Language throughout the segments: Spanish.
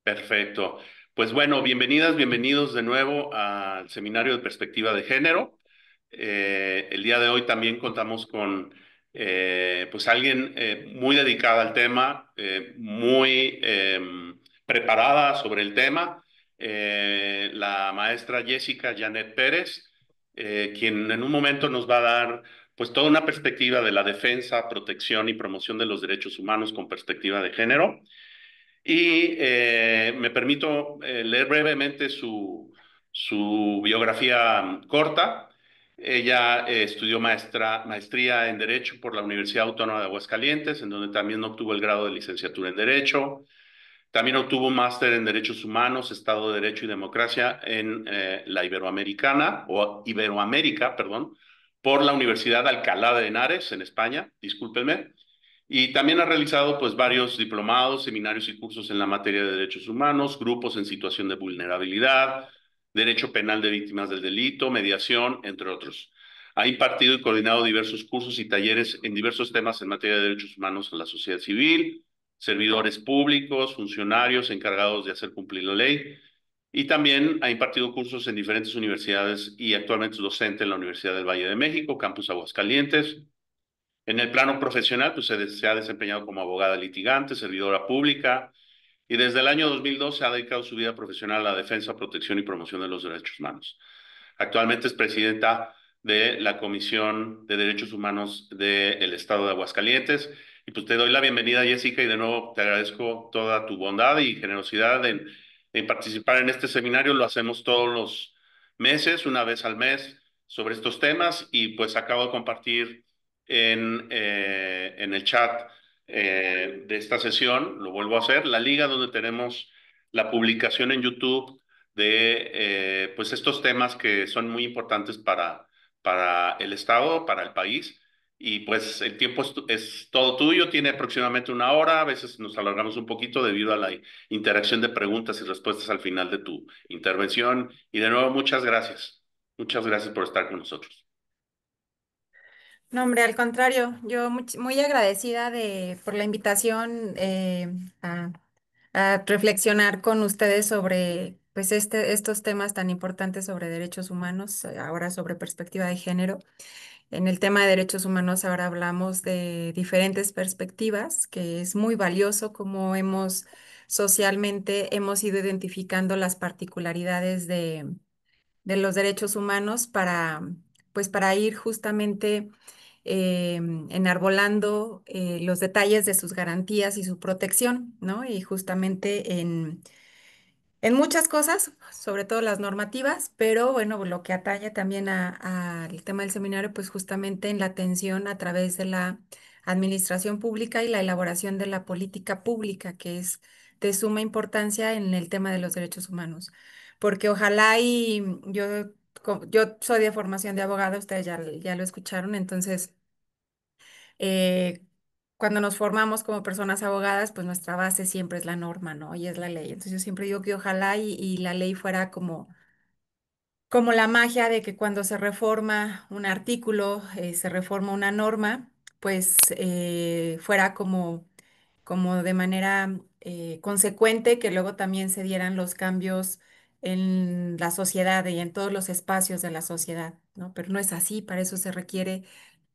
Perfecto. Pues bueno, bienvenidas, bienvenidos de nuevo al Seminario de Perspectiva de Género. El día de hoy también contamos con pues alguien muy dedicada al tema, muy preparada sobre el tema, la maestra Jessica Janet Pérez, quien en un momento nos va a dar pues toda una perspectiva de la defensa, protección y promoción de los derechos humanos con perspectiva de género. Y me permito leer brevemente su biografía corta. Ella estudió maestría en Derecho por la Universidad Autónoma de Aguascalientes, en donde también obtuvo el grado de licenciatura en Derecho. También obtuvo un máster en Derechos Humanos, Estado de Derecho y Democracia en la Iberoamericana, o Iberoamérica, perdón, por la Universidad de Alcalá de Henares, en España, discúlpenme. Y también ha realizado pues varios diplomados, seminarios y cursos en la materia de derechos humanos, grupos en situación de vulnerabilidad, derecho penal de víctimas del delito, mediación, entre otros. Ha impartido y coordinado diversos cursos y talleres en diversos temas en materia de derechos humanos en la sociedad civil, servidores públicos, funcionarios encargados de hacer cumplir la ley. Y también ha impartido cursos en diferentes universidades y actualmente es docente en la Universidad del Valle de México, Campus Aguascalientes. En el plano profesional, pues se ha desempeñado como abogada litigante, servidora pública, y desde el año 2002 ha dedicado su vida profesional a la defensa, protección y promoción de los derechos humanos. Actualmente es presidenta de la Comisión de Derechos Humanos del Estado de Aguascalientes. Y pues te doy la bienvenida, Jessica, y de nuevo te agradezco toda tu bondad y generosidad en participar en este seminario. Lo hacemos todos los meses, una vez al mes, sobre estos temas. Y pues acabo de compartir en el chat de esta sesión, lo vuelvo a hacer, la liga donde tenemos la publicación en YouTube de pues estos temas que son muy importantes para el Estado, para el país. Y pues el tiempo es todo tuyo, tiene aproximadamente una hora, a veces nos alargamos un poquito debido a la interacción de preguntas y respuestas al final de tu intervención. Y de nuevo, muchas gracias. Muchas gracias por estar con nosotros. No, hombre, al contrario, yo muy agradecida por la invitación a reflexionar con ustedes sobre pues estos temas tan importantes sobre derechos humanos, ahora sobre perspectiva de género. En el tema de derechos humanos ahora hablamos de diferentes perspectivas, que es muy valioso como socialmente hemos ido identificando las particularidades de los derechos humanos pues para ir justamente enarbolando los detalles de sus garantías y su protección, ¿no? Y justamente en muchas cosas, sobre todo las normativas, pero bueno, lo que atañe también al tema del seminario, pues justamente en la atención a través de la administración pública y la elaboración de la política pública, que es de suma importancia en el tema de los derechos humanos. Porque ojalá y yo soy de formación de abogado, ustedes ya lo escucharon, entonces eh, cuando nos formamos como personas abogadas, pues nuestra base siempre es la norma, ¿no? Y es la ley. Entonces yo siempre digo que ojalá y la ley fuera como la magia de que cuando se reforma un artículo, se reforma una norma, pues fuera como de manera consecuente que luego también se dieran los cambios en la sociedad y en todos los espacios de la sociedad, ¿no? Pero no es así, para eso se requiere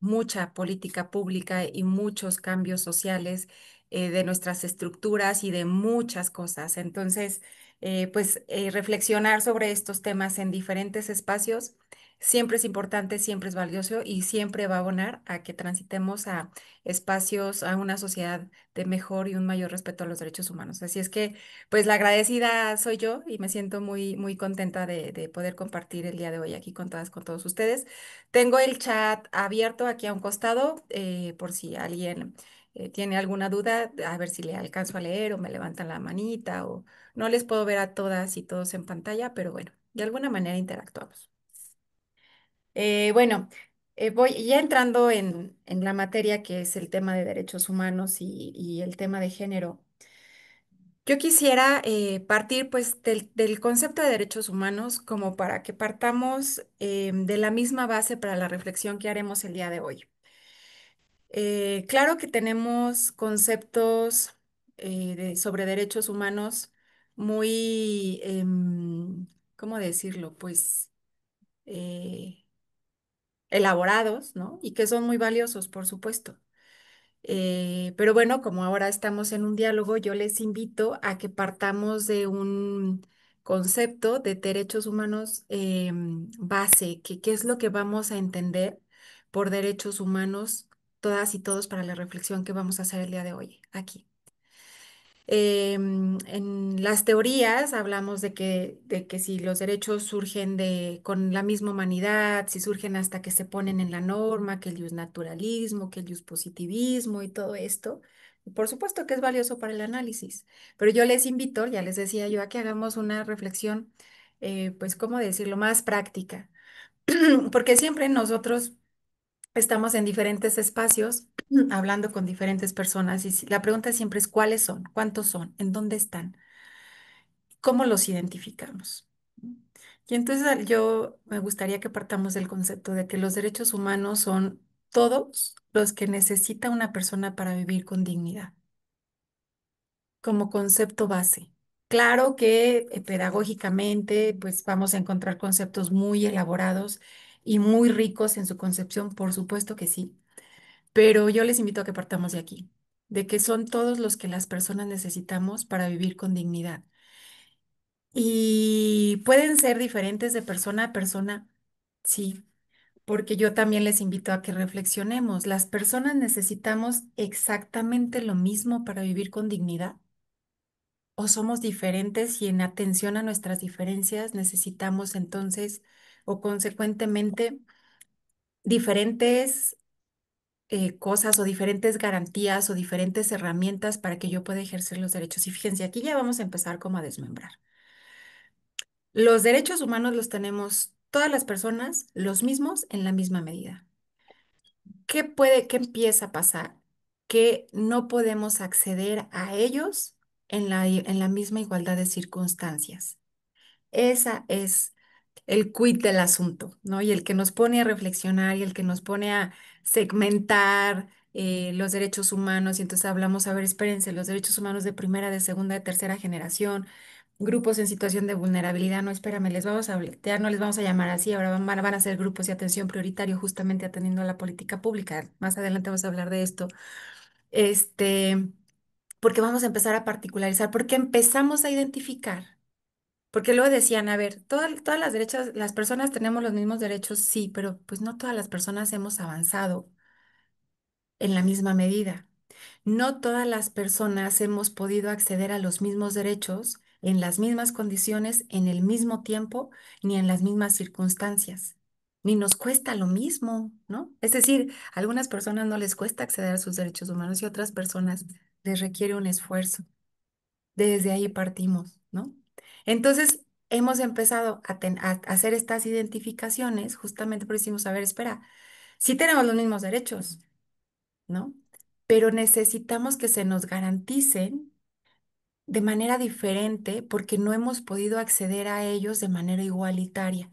mucha política pública y muchos cambios sociales de nuestras estructuras y de muchas cosas. Entonces, reflexionar sobre estos temas en diferentes espacios siempre es importante, siempre es valioso y siempre va a abonar a que transitemos a espacios, a una sociedad de mejor y un mayor respeto a los derechos humanos. Así es que, pues la agradecida soy yo y me siento muy contenta de poder compartir el día de hoy aquí con todos ustedes. Tengo el chat abierto aquí a un costado por si alguien tiene alguna duda, a ver si le alcanzo a leer o me levantan la manita o no les puedo ver a todas y todos en pantalla, pero bueno, de alguna manera interactuamos. Bueno, voy ya entrando en la materia que es el tema de derechos humanos y el tema de género. Yo quisiera partir pues del concepto de derechos humanos como para que partamos de la misma base para la reflexión que haremos el día de hoy. Claro que tenemos conceptos sobre derechos humanos muy, ¿cómo decirlo? Pues eh, elaborados, ¿no? Y que son muy valiosos, por supuesto. Pero bueno, como ahora estamos en un diálogo, yo les invito a que partamos de un concepto de derechos humanos base, que qué es lo que vamos a entender por derechos humanos, todas y todos, para la reflexión que vamos a hacer el día de hoy aquí. En las teorías hablamos de que si los derechos surgen con la misma humanidad, si surgen hasta que se ponen en la norma, que el naturalismo, que el positivismo y todo esto. Por supuesto que es valioso para el análisis, pero yo les invito, ya les decía yo, a que hagamos una reflexión, pues, ¿cómo decirlo?, más práctica, porque siempre nosotros estamos en diferentes espacios hablando con diferentes personas y la pregunta siempre es ¿cuáles son? ¿Cuántos son? ¿En dónde están? ¿Cómo los identificamos? Y entonces yo me gustaría que partamos del concepto de que los derechos humanos son todos los que necesita una persona para vivir con dignidad, como concepto base. Claro que pedagógicamente pues vamos a encontrar conceptos muy elaborados y muy ricos en su concepción, por supuesto que sí. Pero yo les invito a que partamos de aquí, de que son todos los que las personas necesitamos para vivir con dignidad. Y pueden ser diferentes de persona a persona, sí, porque yo también les invito a que reflexionemos. ¿Las personas necesitamos exactamente lo mismo para vivir con dignidad? ¿O somos diferentes y en atención a nuestras diferencias necesitamos entonces o consecuentemente diferentes cosas o diferentes garantías o diferentes herramientas para que yo pueda ejercer los derechos? Y fíjense, aquí ya vamos a empezar como a desmembrar. Los derechos humanos los tenemos todas las personas los mismos en la misma medida. Qué empieza a pasar? Que no podemos acceder a ellos en la misma igualdad de circunstancias. Esa es el quid del asunto, ¿no? Y el que nos pone a reflexionar y el que nos pone a segmentar los derechos humanos. Y entonces hablamos, a ver, espérense, los derechos humanos de primera, de segunda, de tercera generación, grupos en situación de vulnerabilidad. No, espérame, ya no les vamos a llamar así, ahora van a ser grupos de atención prioritario, justamente atendiendo a la política pública. Más adelante vamos a hablar de esto. Este, porque vamos a empezar a particularizar, porque empezamos a identificar. Porque luego decían, a ver, todas las derechas, las personas tenemos los mismos derechos, sí, pero pues no todas las personas hemos avanzado en la misma medida. No todas las personas hemos podido acceder a los mismos derechos en las mismas condiciones, en el mismo tiempo, ni en las mismas circunstancias. Ni nos cuesta lo mismo, ¿no? Es decir, a algunas personas no les cuesta acceder a sus derechos humanos y a otras personas les requiere un esfuerzo. Desde ahí partimos, ¿no? Entonces, hemos empezado a hacer estas identificaciones justamente porque decimos, a ver, espera, sí tenemos los mismos derechos, ¿no? Pero necesitamos que se nos garanticen de manera diferente porque no hemos podido acceder a ellos de manera igualitaria.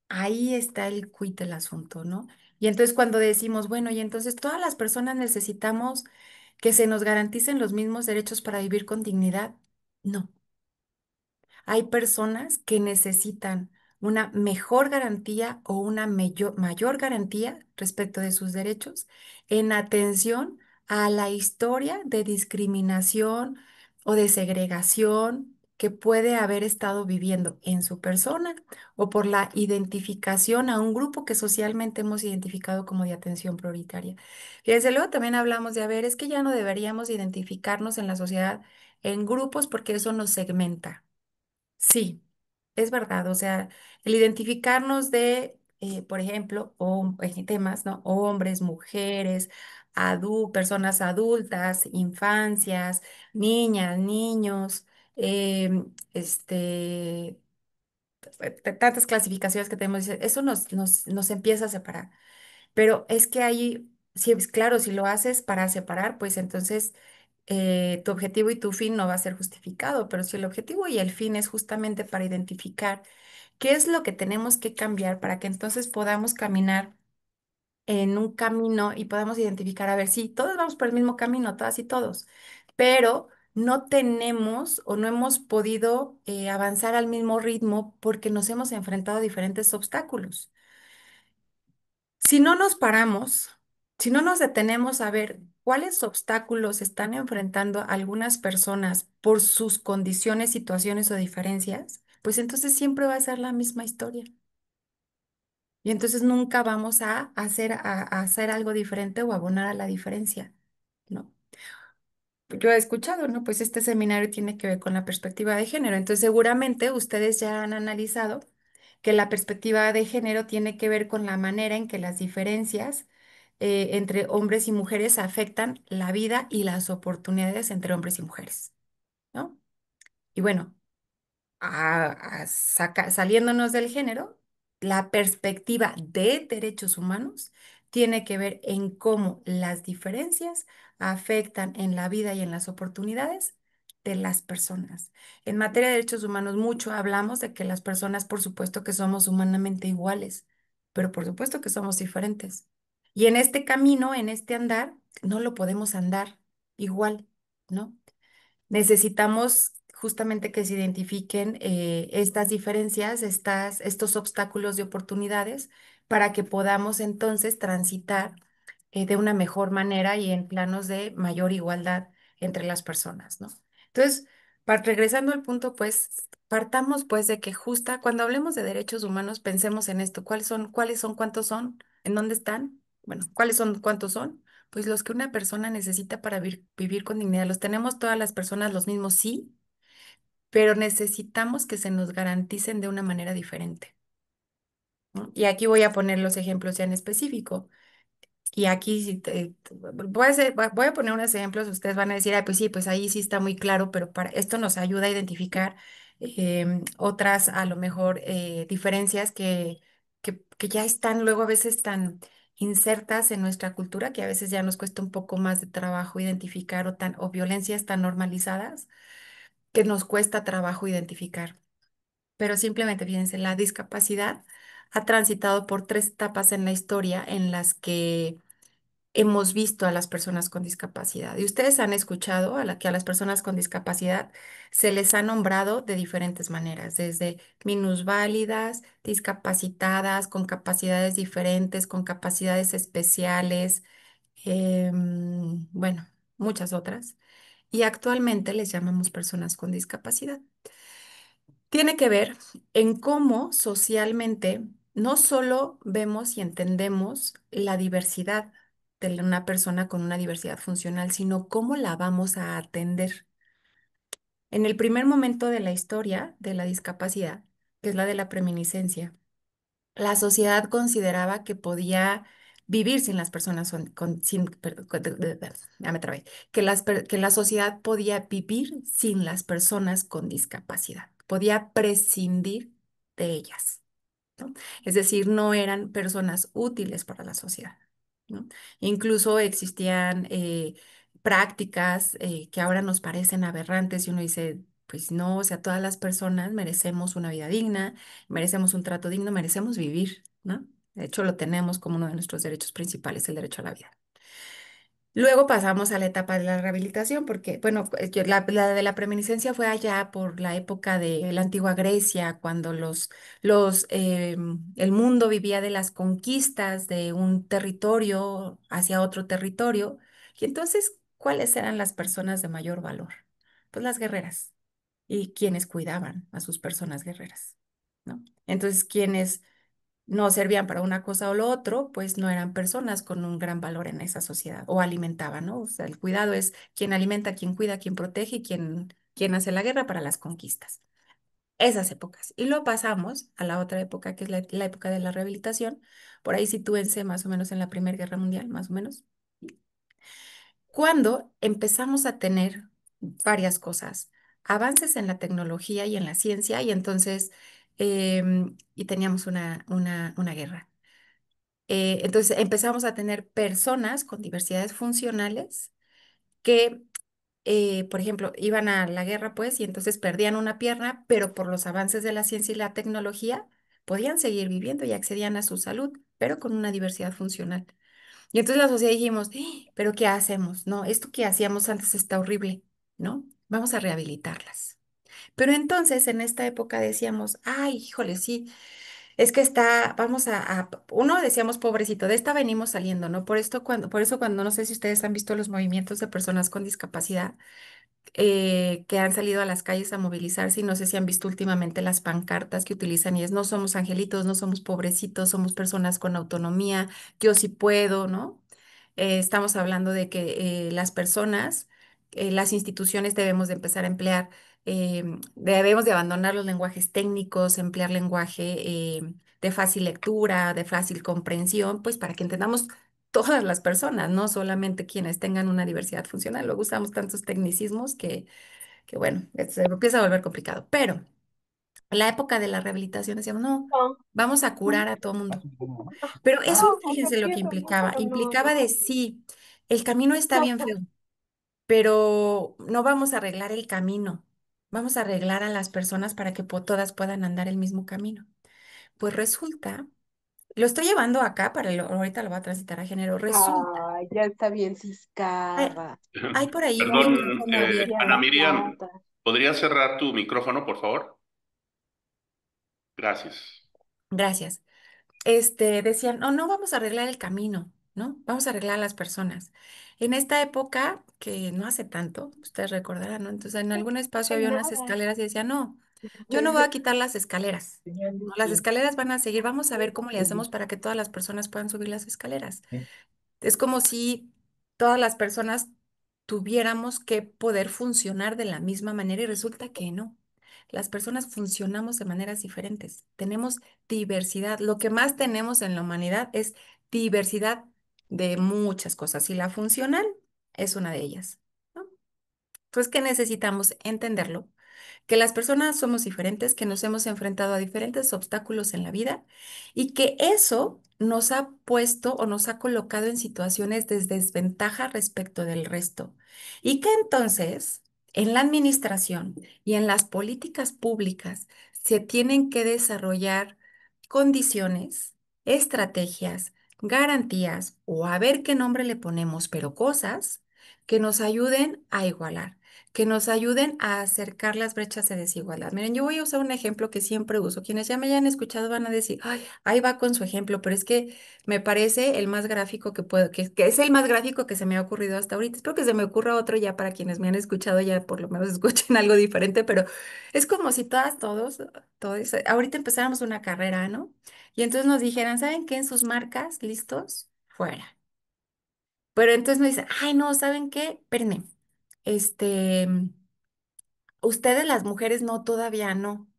Ahí está el quid del asunto, ¿no? Y entonces cuando decimos, bueno, y entonces todas las personas necesitamos que se nos garanticen los mismos derechos para vivir con dignidad, no. Hay personas que necesitan una mejor garantía o una mayor garantía respecto de sus derechos en atención a la historia de discriminación o de segregación que puede haber estado viviendo en su persona o por la identificación a un grupo que socialmente hemos identificado como de atención prioritaria. Y desde luego también hablamos de, a ver, es que ya no deberíamos identificarnos en la sociedad en grupos porque eso nos segmenta. Sí, es verdad. O sea, el identificarnos por ejemplo, temas, ¿no? Hombres, mujeres, personas adultas, infancias, niñas, niños, este, tantas clasificaciones que tenemos, eso nos empieza a separar. Pero es que ahí, sí, claro, si lo haces para separar, pues entonces tu objetivo y tu fin no va a ser justificado, pero si el objetivo y el fin es justamente para identificar qué es lo que tenemos que cambiar para que entonces podamos caminar en un camino y podamos identificar, a ver, sí, todos vamos por el mismo camino, todas y todos, pero no tenemos o no hemos podido avanzar al mismo ritmo porque nos hemos enfrentado a diferentes obstáculos. Si no nos paramos, si no nos detenemos a ver cuáles obstáculos están enfrentando algunas personas por sus condiciones, situaciones o diferencias, pues entonces siempre va a ser la misma historia. Y entonces nunca vamos a hacer algo diferente o abonar a la diferencia, ¿no? Yo he escuchado, ¿no? Pues este seminario tiene que ver con la perspectiva de género. Entonces, seguramente ustedes ya han analizado que la perspectiva de género tiene que ver con la manera en que las diferencias entre hombres y mujeres afectan la vida y las oportunidades entre hombres y mujeres, ¿no? Y bueno, saliéndonos del género, la perspectiva de derechos humanos tiene que ver en cómo las diferencias afectan en la vida y en las oportunidades de las personas. En materia de derechos humanos, mucho hablamos de que las personas, por supuesto que somos humanamente iguales, pero por supuesto que somos diferentes. Y en este camino, en este andar, no lo podemos andar igual, ¿no? Necesitamos justamente que se identifiquen estas diferencias, estos obstáculos de oportunidades para que podamos entonces transitar de una mejor manera y en planos de mayor igualdad entre las personas, ¿no? Entonces, regresando al punto, pues, partamos pues de que justa cuando hablemos de derechos humanos, pensemos en esto, cuáles son, cuántos son, en dónde están? Bueno, ¿cuáles son, cuántos son? Pues los que una persona necesita para vivir con dignidad. ¿Los tenemos todas las personas los mismos? Sí, pero necesitamos que se nos garanticen de una manera diferente, ¿no? Y aquí voy a poner los ejemplos ya en específico. Y aquí voy a poner unos ejemplos, ustedes van a decir, ah, pues sí, pues ahí sí está muy claro, pero para esto nos ayuda a identificar otras, a lo mejor, diferencias que ya están luego a veces tan insertas en nuestra cultura que a veces ya nos cuesta un poco más de trabajo identificar o violencias tan normalizadas que nos cuesta trabajo identificar. Pero simplemente fíjense, la discapacidad ha transitado por tres etapas en la historia en las que hemos visto a las personas con discapacidad. Y ustedes han escuchado que a las personas con discapacidad se les ha nombrado de diferentes maneras, desde minusválidas, discapacitadas, con capacidades diferentes, con capacidades especiales, bueno, muchas otras. Y actualmente les llamamos personas con discapacidad. Tiene que ver en cómo socialmente no solo vemos y entendemos la diversidad de una persona con una diversidad funcional, sino cómo la vamos a atender. En el primer momento de la historia de la discapacidad, que es la de la preeminiscencia, la sociedad consideraba que podía vivir sin las personas sin, ya me trabé, que la sociedad podía vivir sin las personas con discapacidad, podía prescindir de ellas, ¿no? Es decir, no eran personas útiles para la sociedad, ¿no? Incluso existían prácticas que ahora nos parecen aberrantes y uno dice, pues no, o sea, todas las personas merecemos una vida digna, merecemos un trato digno, merecemos vivir, ¿no? De hecho, lo tenemos como uno de nuestros derechos principales, el derecho a la vida. Luego pasamos a la etapa de la rehabilitación, porque, bueno, la de la preeminiscencia fue allá por la época de la antigua Grecia, cuando el mundo vivía de las conquistas de un territorio hacia otro territorio. Y entonces, ¿cuáles eran las personas de mayor valor? Pues las guerreras y quienes cuidaban a sus personas guerreras, ¿no? Entonces, quienes no servían para una cosa o lo otro, pues no eran personas con un gran valor en esa sociedad o alimentaban, ¿no? O sea, el cuidado es quien alimenta, quien cuida, quien protege y quien hace la guerra para las conquistas. Esas épocas. Y luego pasamos a la otra época, que es la época de la rehabilitación. Por ahí sitúense más o menos en la Primera Guerra Mundial, más o menos, cuando empezamos a tener varias cosas, avances en la tecnología y en la ciencia, y entonces, y teníamos una guerra. Entonces empezamos a tener personas con diversidades funcionales que, por ejemplo, iban a la guerra, pues, y entonces perdían una pierna, pero por los avances de la ciencia y la tecnología podían seguir viviendo y accedían a su salud, pero con una diversidad funcional. Y entonces la sociedad dijimos, "¡Ah! ¿Pero qué hacemos? No, esto que hacíamos antes está horrible, ¿no? vamos a rehabilitarlas. Pero entonces en esta época decíamos, ay, híjole, sí, es que está, uno decíamos, pobrecito, de esta venimos saliendo, ¿no? Por eso cuando no sé si ustedes han visto los movimientos de personas con discapacidad, que han salido a las calles a movilizarse y no sé si han visto últimamente las pancartas que utilizan y es no somos angelitos, no somos pobrecitos, somos personas con autonomía, yo sí puedo, ¿no? Estamos hablando de que las personas, las instituciones debemos de empezar a emplear, debemos de abandonar los lenguajes técnicos, emplear lenguaje de fácil lectura, de fácil comprensión, pues para que entendamos todas las personas, no solamente quienes tengan una diversidad funcional. Luego usamos tantos tecnicismos que bueno, se empieza a volver complicado. Pero en la época de la rehabilitación decíamos, no, vamos a curar a todo mundo. Pero eso, fíjense lo que implicaba. Implicaba de sí, el camino está bien feo, pero no vamos a arreglar el camino. Vamos a arreglar a las personas para que todas puedan andar el mismo camino. Pues resulta, lo estoy llevando acá ahorita lo voy a transitar a género. Resulta, Ay, ya está bien hay, ciscada. hay por ahí un Perdón, micrófono abierto. Ana Demasiada Miriam, plata. ¿podrías cerrar tu micrófono, por favor? Gracias. Gracias. Decían, no, no vamos a arreglar el camino, ¿no? Vamos a arreglar a las personas. En esta época, que no hace tanto, ustedes recordarán, ¿no? Entonces, en algún espacio En había unas nada. escaleras y decían, no, yo no voy a quitar las escaleras, ¿no? Las escaleras van a seguir, vamos a ver cómo le hacemos para que todas las personas puedan subir las escaleras. Es como si todas las personas tuviéramos que poder funcionar de la misma manera y resulta que no. Las personas funcionamos de maneras diferentes. Tenemos diversidad. Lo que más tenemos en la humanidad es diversidad de muchas cosas y la funcional es una de ellas, ¿no? Entonces, ¿qué necesitamos? Entenderlo, que las personas somos diferentes, que nos hemos enfrentado a diferentes obstáculos en la vida y que eso nos ha puesto o nos ha colocado en situaciones de desventaja respecto del resto. Y que entonces en la administración y en las políticas públicas se tienen que desarrollar condiciones, estrategias, garantías o a ver qué nombre le ponemos, pero cosas que nos ayuden a igualar, que nos ayuden a acercar las brechas de desigualdad. Miren, yo voy a usar un ejemplo que siempre uso. Quienes ya me hayan escuchado van a decir, ay, ahí va con su ejemplo, pero es que me parece el más gráfico que puedo, que es el más gráfico que se me ha ocurrido hasta ahorita. Espero que se me ocurra otro ya para quienes me han escuchado, ya por lo menos escuchen algo diferente, pero es como si todos, ahorita empezáramos una carrera, ¿no? Y entonces nos dijeran, ¿saben qué? En sus marcas, listos, fuera. Pero entonces nos dicen, ay, no, ¿saben qué? Espérenme. Este, ustedes las mujeres no, todavía no,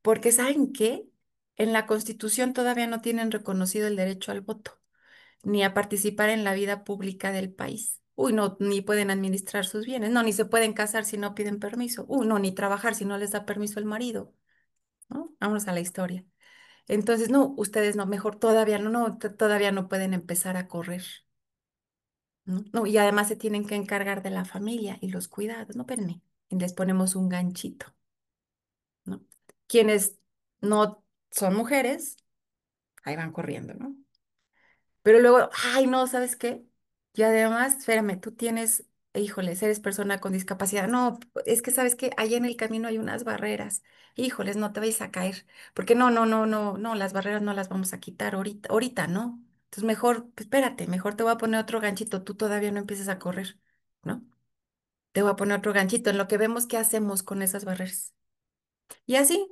porque ¿saben qué? En la Constitución todavía no tienen reconocido el derecho al voto, ni a participar en la vida pública del país. Uy, no, ni pueden administrar sus bienes, no, ni se pueden casar si no piden permiso. Uy, no, ni trabajar si no les da permiso el marido, ¿no? Vamos a la historia. Entonces, no, ustedes no, mejor todavía no, no, todavía no pueden empezar a correr, ¿no? No, y además se tienen que encargar de la familia y los cuidados, no, espérenme, y les ponemos un ganchito. ¿No? Quienes no son mujeres, ahí van corriendo, ¿no? Pero luego, ay, no, ¿sabes qué? Y además, espérame, tú tienes, híjoles, eres persona con discapacidad. No, es que, ¿sabes qué? Ahí en el camino hay unas barreras. Híjoles, no te vayas a caer. Porque no, no, no, no, no, las barreras no las vamos a quitar ahorita, ¿no? Entonces, mejor, pues, espérate, mejor te voy a poner otro ganchito. Tú todavía no empieces a correr, ¿no? Te voy a poner otro ganchito en lo que vemos qué hacemos con esas barreras. Y así.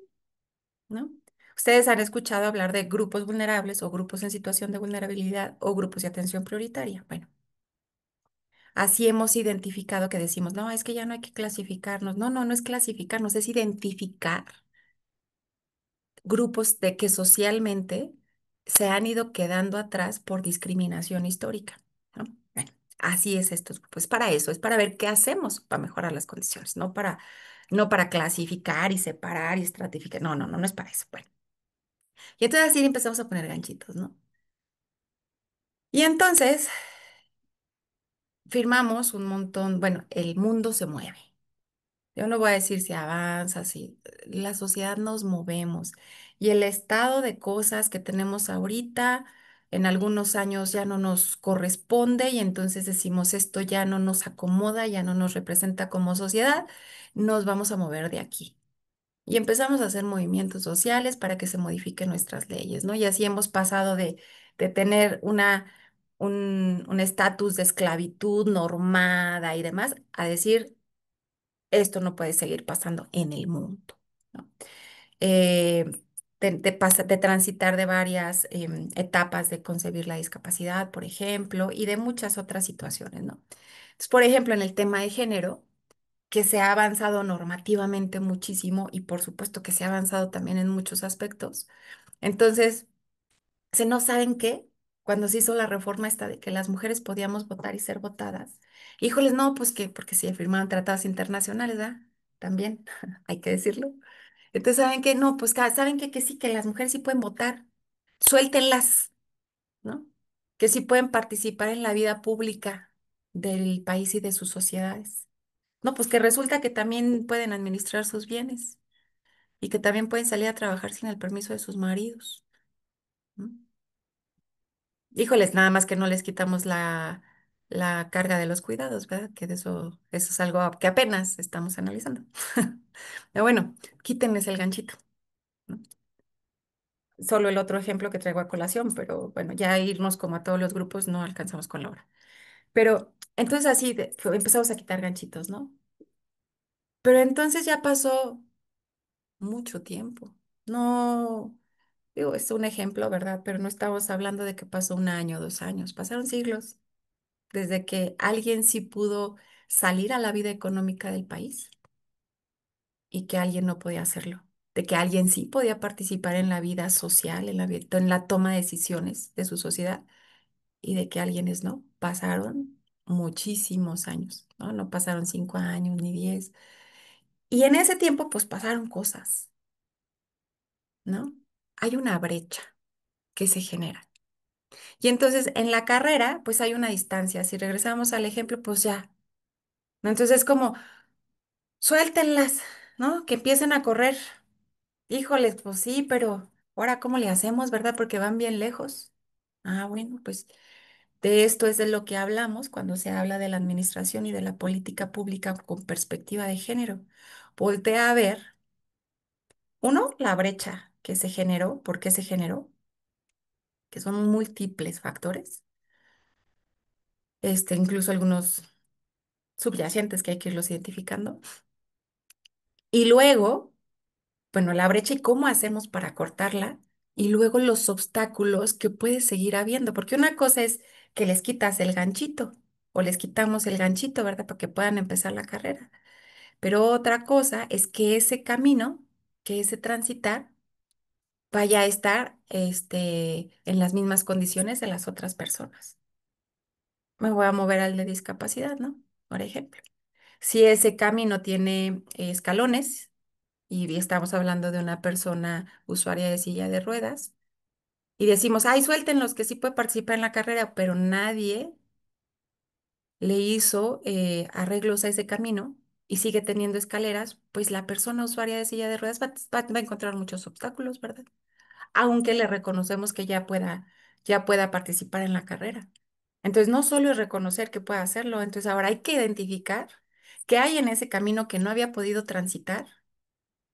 ¿No? Ustedes han escuchado hablar de grupos vulnerables o grupos en situación de vulnerabilidad o grupos de atención prioritaria. Bueno, así hemos identificado que decimos, no, es que ya no hay que clasificarnos. No, no, no es clasificarnos, es identificar grupos de que socialmente se han ido quedando atrás por discriminación histórica, ¿no? Bueno, así es esto. Pues para eso, es para ver qué hacemos para mejorar las condiciones, no para clasificar y separar y estratificar. No, no, no, no es para eso. Bueno. Y entonces así empezamos a poner ganchitos, ¿no? Y entonces firmamos un montón, bueno, el mundo se mueve. Yo no voy a decir si avanza, si la sociedad nos movemos. Y el estado de cosas que tenemos ahorita en algunos años ya no nos corresponde y entonces decimos esto ya no nos acomoda, ya no nos representa como sociedad, nos vamos a mover de aquí. Y empezamos a hacer movimientos sociales para que se modifiquen nuestras leyes, ¿no? Y así hemos pasado de tener un estatus de esclavitud normada y demás, a decir, esto no puede seguir pasando en el mundo, ¿no? eh, de transitar de varias etapas de concebir la discapacidad, por ejemplo, y de muchas otras situaciones, ¿no? Entonces, por ejemplo, en el tema de género, que se ha avanzado normativamente muchísimo y por supuesto que se ha avanzado también en muchos aspectos. Entonces, se no saben qué, cuando se hizo la reforma esta de que las mujeres podíamos votar y ser votadas. Híjoles, no, pues que porque se firmaron tratados internacionales, ¿verdad? También, hay que decirlo. Entonces, ¿saben qué? No, pues ¿saben qué? Que sí, que las mujeres sí pueden votar. Suéltenlas, ¿no? Que sí pueden participar en la vida pública del país y de sus sociedades. No, pues que resulta que también pueden administrar sus bienes y que también pueden salir a trabajar sin el permiso de sus maridos, ¿no? Híjoles, nada más que no les quitamos la carga de los cuidados, ¿verdad? Que de eso es algo que apenas estamos analizando. Pero bueno, quítenles el ganchito, ¿no? Solo el otro ejemplo que traigo a colación, pero bueno, ya irnos como a todos los grupos no alcanzamos con la hora. Pero entonces así empezamos a quitar ganchitos, ¿no? Pero entonces ya pasó mucho tiempo. No, digo, es un ejemplo, ¿verdad? Pero no estamos hablando de que pasó un año, 2 años, pasaron siglos desde que alguien sí pudo salir a la vida económica del país y que alguien no podía hacerlo, de que alguien sí podía participar en la vida social, en la toma de decisiones de su sociedad y de que alguienes no. Pasaron muchísimos años, ¿no? No pasaron 5 años ni 10. Y en ese tiempo, pues pasaron cosas, ¿no? Hay una brecha que se genera. Y entonces en la carrera, pues hay una distancia. Si regresamos al ejemplo, pues ya, ¿no? Entonces es como, suéltenlas, ¿no? Que empiecen a correr. Híjoles, pues sí, pero ahora ¿cómo le hacemos, verdad? Porque van bien lejos. Ah, bueno, pues de esto es de lo que hablamos cuando se habla de la administración y de la política pública con perspectiva de género. Voltea a ver, uno, la brecha que se generó, por qué se generó, que son múltiples factores, incluso algunos subyacentes que hay que irlos identificando. Y luego, bueno, la brecha y cómo hacemos para cortarla. Y luego los obstáculos que puede seguir habiendo, porque una cosa es que les quitas el ganchito o les quitamos el ganchito, ¿verdad? Para que puedan empezar la carrera. Pero otra cosa es que ese camino, que ese transitar, vaya a estar en las mismas condiciones de las otras personas. Me voy a mover al de discapacidad, ¿no? Por ejemplo. Si ese camino tiene escalones y estamos hablando de una persona usuaria de silla de ruedas y decimos, ay, suelten los que sí puede participar en la carrera, pero nadie le hizo arreglos a ese camino y sigue teniendo escaleras, pues la persona usuaria de silla de ruedas va a encontrar muchos obstáculos, ¿verdad? Aunque le reconocemos que ya pueda participar en la carrera. Entonces, no solo es reconocer que puede hacerlo, entonces ahora hay que identificar qué hay en ese camino que no había podido transitar,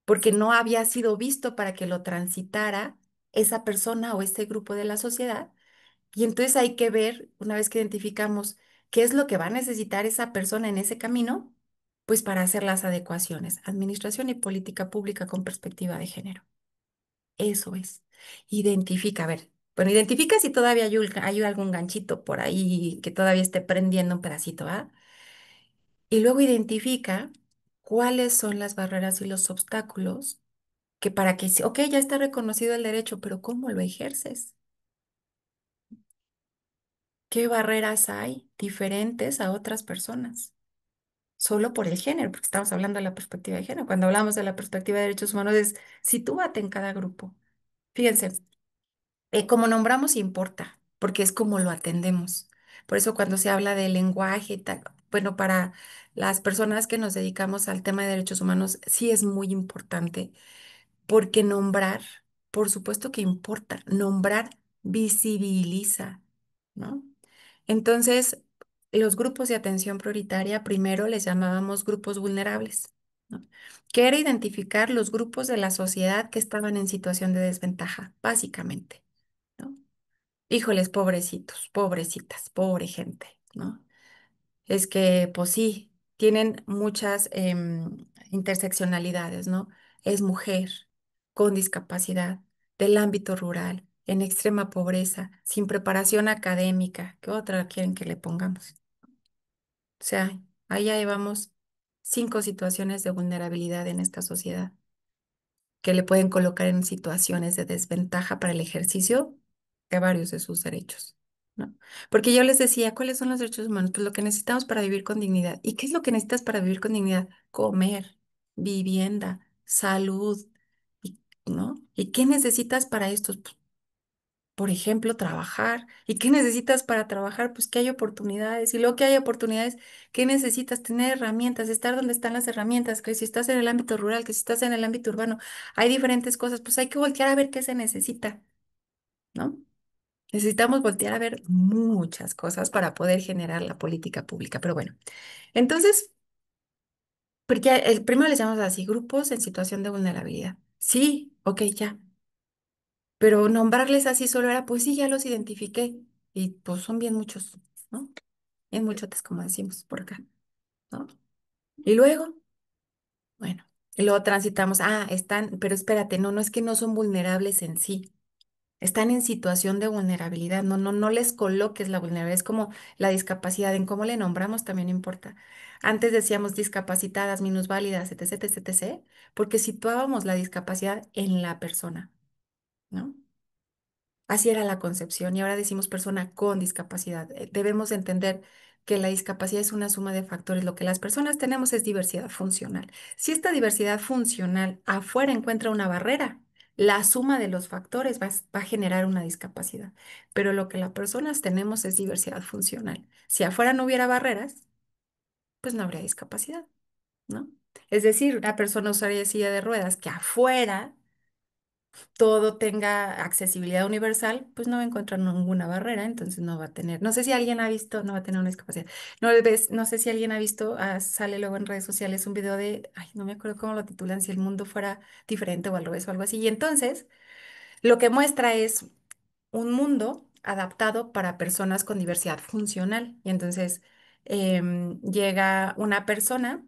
porque no había sido visto para que lo transitara esa persona o ese grupo de la sociedad. Y entonces hay que ver, una vez que identificamos qué es lo que va a necesitar esa persona en ese camino, pues para hacer las adecuaciones, administración y política pública con perspectiva de género. Eso es. Identifica, a ver, bueno, identifica si todavía hay algún ganchito por ahí que todavía esté prendiendo un pedacito, ¿ah? Y luego identifica cuáles son las barreras y los obstáculos que para que, ok, ya está reconocido el derecho, pero ¿cómo lo ejerces? ¿Qué barreras hay diferentes a otras personas? Solo por el género, porque estamos hablando de la perspectiva de género. Cuando hablamos de la perspectiva de derechos humanos es sitúate en cada grupo. Fíjense, como nombramos importa, porque es como lo atendemos. Por eso cuando se habla de lenguaje, y tal, bueno, para las personas que nos dedicamos al tema de derechos humanos, sí es muy importante, porque nombrar, por supuesto que importa, nombrar visibiliza, ¿no? Entonces, los grupos de atención prioritaria primero les llamábamos grupos vulnerables, ¿no? Que era identificar los grupos de la sociedad que estaban en situación de desventaja, básicamente, ¿no? Híjoles, pobrecitos, pobrecitas, pobre gente, ¿no? Es que, pues sí, tienen muchas interseccionalidades, ¿no? Es mujer con discapacidad del ámbito rural, en extrema pobreza, sin preparación académica. ¿Qué otra quieren que le pongamos? O sea, ahí ya llevamos 5 situaciones de vulnerabilidad en esta sociedad que le pueden colocar en situaciones de desventaja para el ejercicio de varios de sus derechos, ¿no? Porque yo les decía, ¿cuáles son los derechos humanos? Pues lo que necesitamos para vivir con dignidad. ¿Y qué es lo que necesitas para vivir con dignidad? Comer, vivienda, salud, ¿no? ¿Y qué necesitas para esto? Pues, por ejemplo, trabajar. ¿Y qué necesitas para trabajar? Pues que hay oportunidades. Y luego que hay oportunidades, ¿qué necesitas? Tener herramientas, estar donde están las herramientas, que si estás en el ámbito rural, que si estás en el ámbito urbano, hay diferentes cosas, pues hay que voltear a ver qué se necesita, ¿no? Necesitamos voltear a ver muchas cosas para poder generar la política pública. Pero bueno, entonces, porque el primero les llamamos así, grupos en situación de vulnerabilidad. Sí, ok, ya. Pero nombrarles así solo era, pues sí, ya los identifiqué. Y pues son bien muchos, ¿no? Bien muchotes, como decimos por acá, ¿no? Y luego, bueno, y luego transitamos, están, pero espérate, no, no es que no son vulnerables en sí, están en situación de vulnerabilidad, no, no, no les coloques la vulnerabilidad, es como la discapacidad, en cómo le nombramos también importa. Antes decíamos discapacitadas, minusválidas, etc., etc., etc., porque situábamos la discapacidad en la persona, ¿no? Así era la concepción y ahora decimos persona con discapacidad. Debemos entender que la discapacidad es una suma de factores. Lo que las personas tenemos es diversidad funcional. Si esta diversidad funcional afuera encuentra una barrera, la suma de los factores va a generar una discapacidad. Pero lo que las personas tenemos es diversidad funcional. Si afuera no hubiera barreras, pues no habría discapacidad, ¿no? Es decir, una persona usaría silla de ruedas que afuera todo tenga accesibilidad universal, pues no va a encontrar ninguna barrera, entonces no va a tener, no sé si alguien ha visto, no va a tener una discapacidad. No sé si alguien ha visto, sale luego en redes sociales un video de, ay, no me acuerdo cómo lo titulan, si el mundo fuera diferente o al revés o algo así. Y entonces lo que muestra es un mundo adaptado para personas con diversidad funcional. Y entonces llega una persona,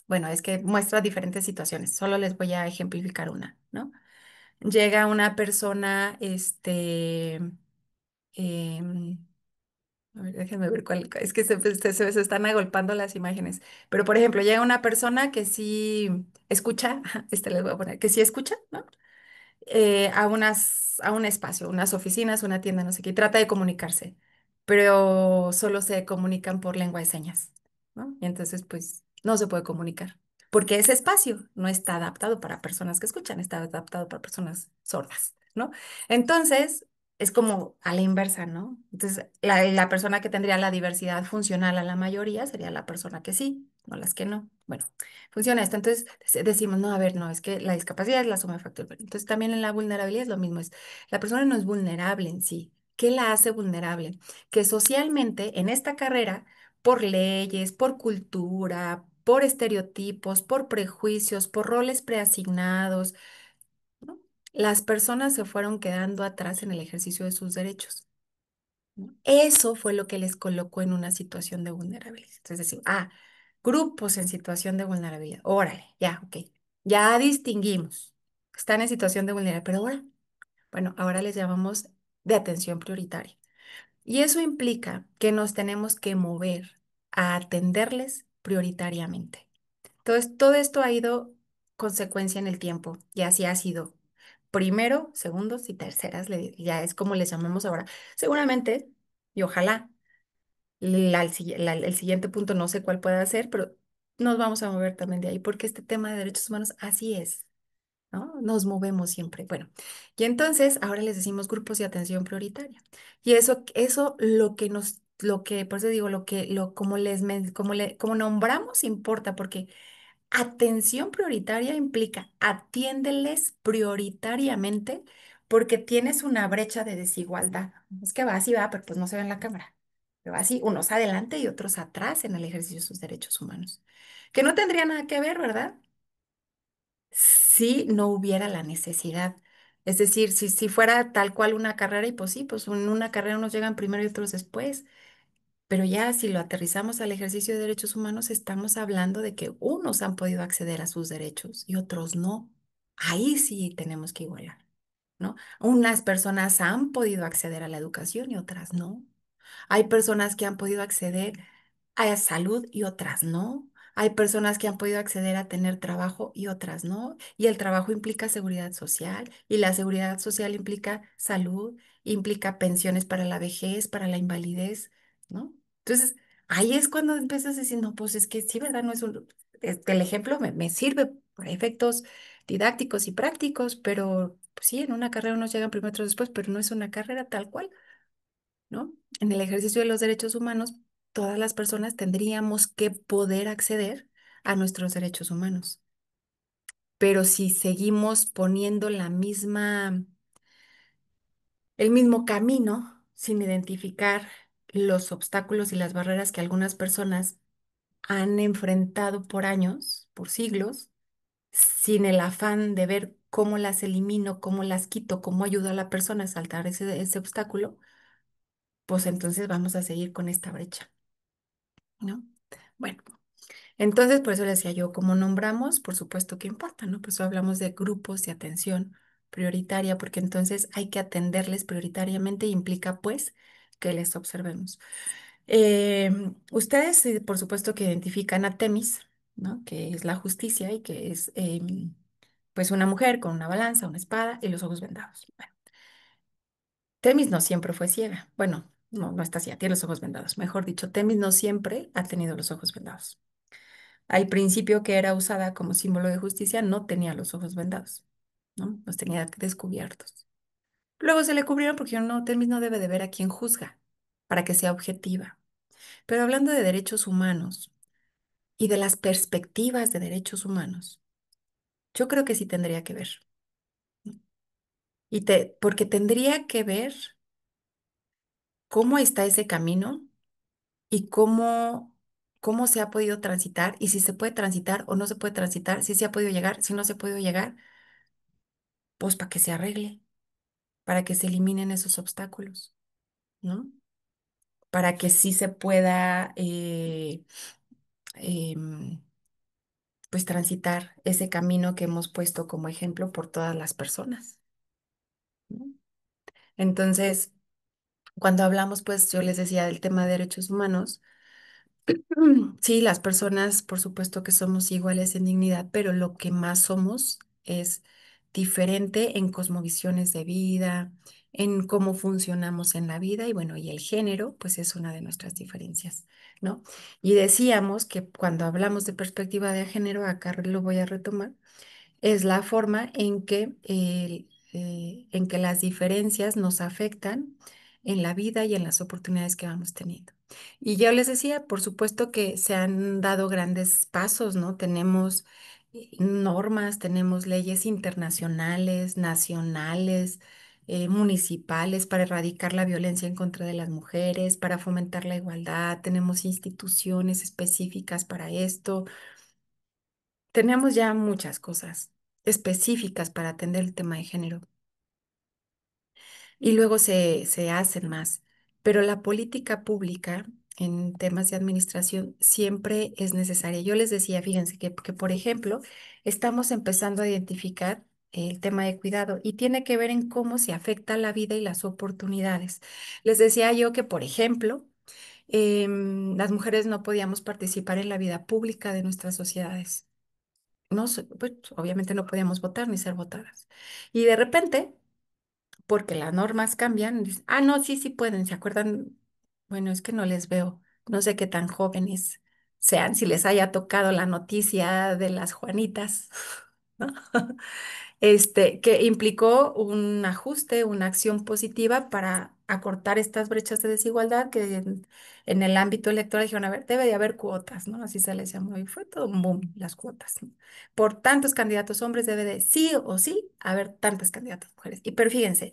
bueno, es que muestra diferentes situaciones, solo les voy a ejemplificar una, ¿no? Llega una persona, em, a ver, déjenme ver cuál, es que se están agolpando las imágenes, pero por ejemplo, llega una persona que sí escucha, les voy a poner, que sí escucha, ¿no? A un espacio, unas oficinas, una tienda, no sé qué, y trata de comunicarse, pero solo se comunican por lengua de señas, ¿no? Y entonces, pues, no se puede comunicar, porque ese espacio no está adaptado para personas que escuchan, está adaptado para personas sordas, ¿no? Entonces, es como a la inversa, ¿no? Entonces, la persona que tendría la diversidad funcional a la mayoría sería la persona que sí, no las que no. Bueno, funciona esto. Entonces decimos, no, a ver, no, es que la discapacidad es la suma de factores. Entonces también en la vulnerabilidad es lo mismo, es la persona no es vulnerable en sí. ¿Qué la hace vulnerable? Que socialmente en esta carrera, por leyes, por cultura, por estereotipos, por prejuicios, por roles preasignados, ¿no? Las personas se fueron quedando atrás en el ejercicio de sus derechos, ¿no? Eso fue lo que les colocó en una situación de vulnerabilidad. Entonces decimos, grupos en situación de vulnerabilidad. Órale, ya, ok. Ya distinguimos. Están en situación de vulnerabilidad, pero ahora, bueno, ahora les llamamos de atención prioritaria. Y eso implica que nos tenemos que mover a atenderles prioritariamente. Entonces, todo esto ha ido consecuencia en el tiempo y así ha sido. Primero, segundos y terceras, ya es como les llamamos ahora. Seguramente, y ojalá el siguiente punto no sé cuál pueda ser, pero nos vamos a mover también de ahí, porque este tema de derechos humanos así es, ¿no? Nos movemos siempre. Bueno, y entonces ahora les decimos grupos de atención prioritaria. Y eso por eso digo, como nombramos importa, porque atención prioritaria implica atiéndeles prioritariamente porque tienes una brecha de desigualdad. Es que va así, va, pero pues no se ve en la cámara. Pero va así, unos adelante y otros atrás en el ejercicio de sus derechos humanos. Que no tendría nada que ver, ¿verdad? Si no hubiera la necesidad. Es decir, si fuera tal cual una carrera, y pues sí, pues en una carrera unos llegan primero y otros después. Pero ya si lo aterrizamos al ejercicio de derechos humanos, estamos hablando de que unos han podido acceder a sus derechos y otros no. Ahí sí tenemos que igualar, ¿no? Unas personas han podido acceder a la educación y otras no. Hay personas que han podido acceder a salud y otras no. Hay personas que han podido acceder a tener trabajo y otras no. Y el trabajo implica seguridad social y la seguridad social implica salud, implica pensiones para la vejez, para la invalidez, ¿no? Entonces, ahí es cuando empiezas a decir, no, pues es que sí, ¿verdad? No es un... el ejemplo me sirve para efectos didácticos y prácticos, pero pues sí, en una carrera unos llegan primero, otros después, pero no es una carrera tal cual. ¿No? En el ejercicio de los derechos humanos, todas las personas tendríamos que poder acceder a nuestros derechos humanos. Pero si seguimos poniendo el mismo camino sin identificar los obstáculos y las barreras que algunas personas han enfrentado por años, por siglos, sin el afán de ver cómo las elimino, cómo las quito, cómo ayudo a la persona a saltar ese obstáculo, pues entonces vamos a seguir con esta brecha, ¿no? Bueno, entonces por eso le decía yo, como nombramos, por supuesto que importa, ¿no? Pues hablamos de grupos de atención prioritaria, porque entonces hay que atenderles prioritariamente, implica pues que les observemos. Ustedes, por supuesto que identifican a Temis, ¿no? Que es la justicia y que es pues una mujer con una balanza, una espada y los ojos vendados. Bueno, Temis no siempre fue ciega. Bueno, no está ciega, tiene los ojos vendados. Mejor dicho, Temis no siempre ha tenido los ojos vendados. Al principio que era usada como símbolo de justicia, no tenía los ojos vendados, ¿no? Los tenía descubiertos. Luego se le cubrieron porque no, Temis no debe de ver a quien juzga, para que sea objetiva. Pero hablando de derechos humanos y de las perspectivas de derechos humanos, yo creo que sí tendría que ver, ¿no? Porque tendría que ver cómo está ese camino y cómo se ha podido transitar y si se puede transitar o no se puede transitar, si se ha podido llegar, si no se ha podido llegar, pues para que se arregle, para que se eliminen esos obstáculos, ¿no? Para que sí se pueda, em, pues, transitar ese camino que hemos puesto como ejemplo por todas las personas, ¿no? Entonces, cuando hablamos, pues, yo les decía del tema de derechos humanos. Sí, las personas, por supuesto que somos iguales en dignidad, pero lo que más somos es diferente en cosmovisiones de vida, en cómo funcionamos en la vida y bueno, y el género, pues es una de nuestras diferencias, ¿no? Y decíamos que cuando hablamos de perspectiva de género, acá lo voy a retomar, es la forma en que las diferencias nos afectan en la vida y en las oportunidades que vamos teniendo. Y yo les decía, por supuesto que se han dado grandes pasos, ¿no? Tenemos normas, tenemos leyes internacionales, nacionales, municipales para erradicar la violencia en contra de las mujeres, para fomentar la igualdad, tenemos instituciones específicas para esto. Tenemos ya muchas cosas específicas para atender el tema de género y luego se hacen más, pero la política pública en temas de administración siempre es necesaria. Yo les decía, fíjense que, por ejemplo, estamos empezando a identificar el tema de cuidado y tiene que ver en cómo se afecta la vida y las oportunidades. Les decía yo que, por ejemplo, las mujeres no podíamos participar en la vida pública de nuestras sociedades. No, pues, obviamente no podíamos votar ni ser votadas. Y de repente, porque las normas cambian, ah, no, sí, sí pueden, ¿se acuerdan? Bueno, es que no les veo, no sé qué tan jóvenes sean, si les haya tocado la noticia de las Juanitas, ¿no? Que implicó un ajuste, una acción positiva acortar estas brechas de desigualdad que en el ámbito electoral dijeron, a ver, debe de haber cuotas, ¿no? Así se les llamó y fue todo un boom, las cuotas, ¿no? Por tantos candidatos hombres debe de sí o sí haber tantas candidatas mujeres. Y pero fíjense,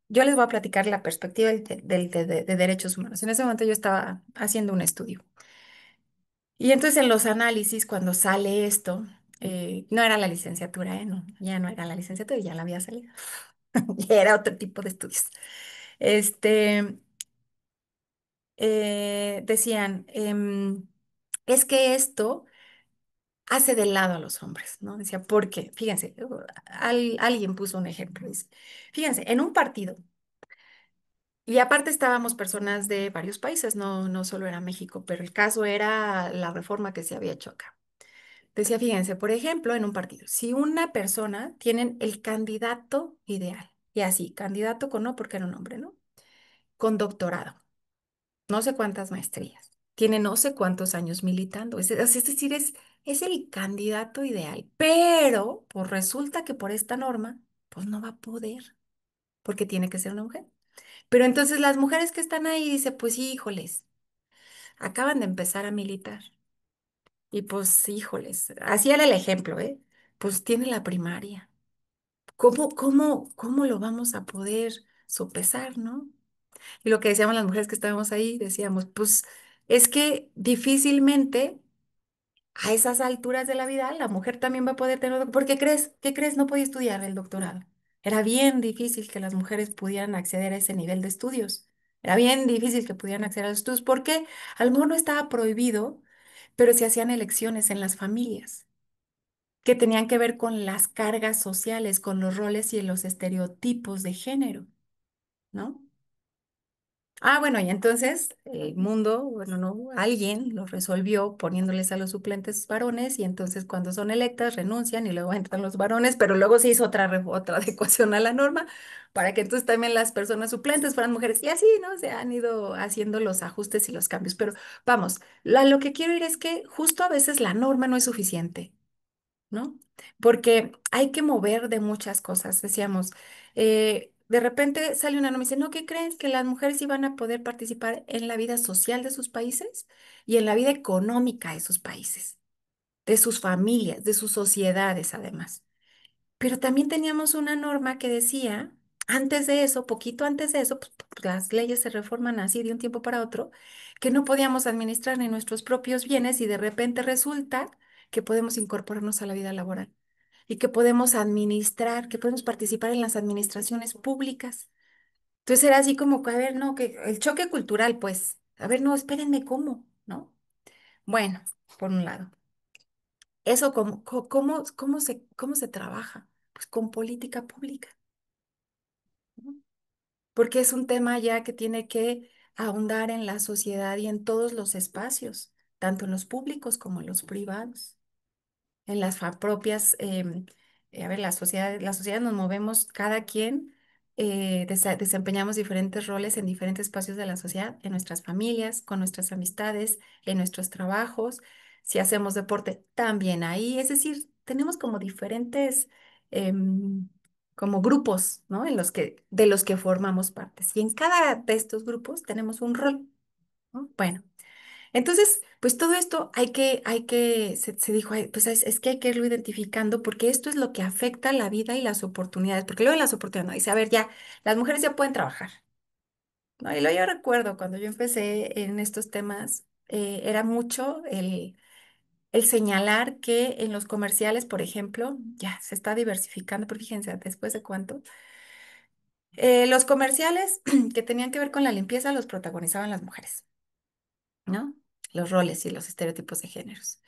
yo les voy a platicar la perspectiva de derechos humanos. En ese momento yo estaba haciendo un estudio. Y entonces en los análisis, cuando sale esto, no era la licenciatura, no, ya no era la licenciatura, ya la había salido, ya era otro tipo de estudios. Este, decían, es que esto hace de lado a los hombres, ¿no? Decía, ¿por qué? Fíjense, alguien puso un ejemplo, dice, fíjense, en un partido, y aparte estábamos personas de varios países, no solo era México, pero el caso era la reforma que se había hecho acá. Decía, fíjense, por ejemplo, en un partido, si una persona tienen el candidato ideal, y así, candidato con no, porque era un hombre, ¿no? Con doctorado, no sé cuántas maestrías, tiene no sé cuántos años militando, es decir, es el candidato ideal, pero pues resulta que por esta norma, pues no va a poder, porque tiene que ser una mujer. Pero entonces las mujeres que están ahí dicen, pues híjoles, acaban de empezar a militar. Y pues híjoles, así era el ejemplo, ¿eh? Pues tiene la primaria. ¿Cómo lo vamos a poder sopesar, no? Y lo que decíamos las mujeres que estábamos ahí, decíamos, pues es que difícilmente a esas alturas de la vida la mujer también va a poder tener, ¿por qué crees? ¿Qué crees? No podía estudiar el doctorado. Era bien difícil que las mujeres pudieran acceder a ese nivel de estudios. Era bien difícil que pudieran acceder a los estudios porque a lo mejor no estaba prohibido, pero se hacían elecciones en las familias que tenían que ver con las cargas sociales, con los roles y los estereotipos de género, ¿no? Ah, bueno, y entonces el mundo, bueno, no, alguien lo resolvió poniéndoles a los suplentes varones y entonces cuando son electas renuncian y luego entran los varones, pero luego se hizo otra adecuación a la norma para que entonces también las personas suplentes fueran mujeres y así, ¿no? Se han ido haciendo los ajustes y los cambios, pero vamos, lo que quiero ir es que justo a veces la norma no es suficiente. ¿No? Porque hay que mover de muchas cosas. Decíamos, de repente sale una norma y dice, ¿no? ¿Qué crees? Que las mujeres iban a poder participar en la vida social de sus países y en la vida económica de sus países, de sus familias, de sus sociedades, además. Pero también teníamos una norma que decía, antes de eso, poquito antes de eso, pues, las leyes se reforman así de un tiempo para otro, que no podíamos administrar ni nuestros propios bienes y de repente resulta que podemos incorporarnos a la vida laboral y que podemos administrar, que podemos participar en las administraciones públicas. Entonces era así como que, a ver, no, que el choque cultural, pues, a ver, no, espérenme, ¿cómo? ¿No? Bueno, por un lado. Eso, cómo se trabaja? Pues con política pública, ¿no? Porque es un tema ya que tiene que ahondar en la sociedad y en todos los espacios, tanto en los públicos como en los privados, en las propias, a ver, la sociedad nos movemos, cada quien desempeñamos diferentes roles en diferentes espacios de la sociedad, en nuestras familias, con nuestras amistades, en nuestros trabajos, si hacemos deporte, también ahí, es decir, tenemos como diferentes, em, como grupos, ¿no? De los que formamos partes. Y en cada de estos grupos tenemos un rol, ¿no? Bueno. Entonces, pues todo esto se dijo, "Ay, pues es que hay que irlo identificando porque esto es lo que afecta la vida y las oportunidades, porque luego las oportunidades, ¿no? Dice, a ver, ya, las mujeres ya pueden trabajar, ¿no? Y luego yo recuerdo cuando yo empecé en estos temas, era mucho el señalar que en los comerciales, por ejemplo, ya se está diversificando, pero fíjense, después de cuánto, los comerciales que tenían que ver con la limpieza los protagonizaban las mujeres. ¿No? Los roles y los estereotipos de géneros.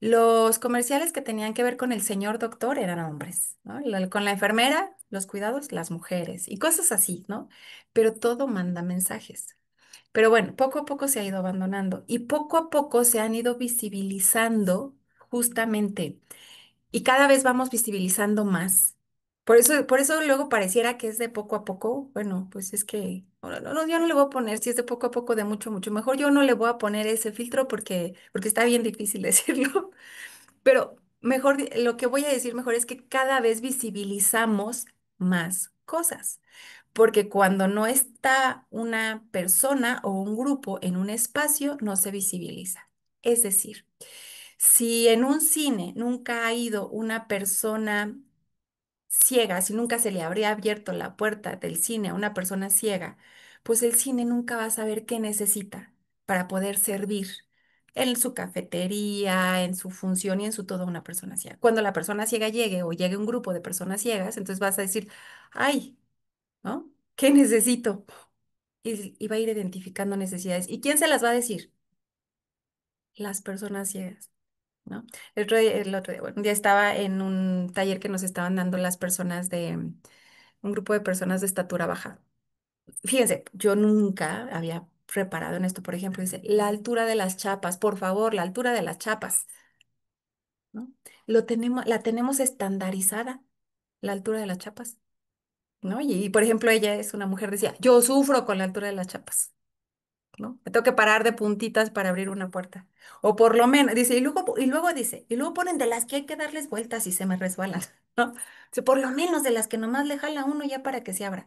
Los comerciales que tenían que ver con el señor doctor eran hombres, ¿no? Con la enfermera, los cuidados, las mujeres y cosas así, ¿no? Pero todo manda mensajes. Pero bueno, poco a poco se ha ido abandonando y poco a poco se han ido visibilizando justamente y cada vez vamos visibilizando más. Por eso luego pareciera que es de poco a poco. Bueno, pues es que yo no le voy a poner si es de poco a poco, de mucho, mucho mejor. Yo no le voy a poner ese filtro porque está bien difícil decirlo. Pero mejor, lo que voy a decir mejor es que cada vez visibilizamos más cosas. Porque cuando no está una persona o un grupo en un espacio, no se visibiliza. Es decir, si en un cine nunca ha ido una persona ciega, si nunca se le habría abierto la puerta del cine a una persona ciega, pues el cine nunca va a saber qué necesita para poder servir en su cafetería, en su función y en su todo a una persona ciega. Cuando la persona ciega llegue o llegue un grupo de personas ciegas, entonces vas a decir, ay, ¿no? ¿Qué necesito? Y va a ir identificando necesidades. ¿Y quién se las va a decir? Las personas ciegas. ¿No? El otro día, bueno, un día estaba en un taller que nos estaban dando las personas de un grupo de personas de estatura baja. Fíjense, yo nunca había reparado en esto, por ejemplo, dice, la altura de las chapas, por favor, la altura de las chapas, ¿no? La tenemos estandarizada, la altura de las chapas, ¿no? Por ejemplo, ella es una mujer, decía, yo sufro con la altura de las chapas. ¿No? Me tengo que parar de puntitas para abrir una puerta. O por lo menos, dice, y luego dice, y luego ponen de las que hay que darles vueltas y se me resbalan, ¿no? Dice, por lo menos de las que nomás le jala uno ya para que se abra.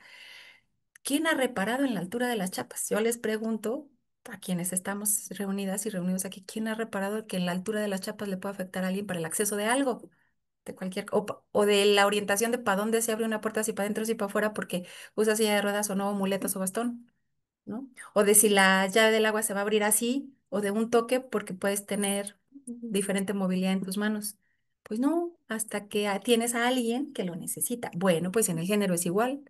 ¿Quién ha reparado en la altura de las chapas? Yo les pregunto a quienes estamos reunidas y reunidos aquí, ¿quién ha reparado que en la altura de las chapas le puede afectar a alguien para el acceso de algo? De cualquier, o de la orientación de para dónde se abre una puerta, si para adentro, si para afuera, porque usa silla de ruedas o no, muletas o bastón. ¿No? O de si la llave del agua se va a abrir así o de un toque porque puedes tener diferente movilidad en tus manos. Pues no, hasta que tienes a alguien que lo necesita. Bueno, pues en el género es igual.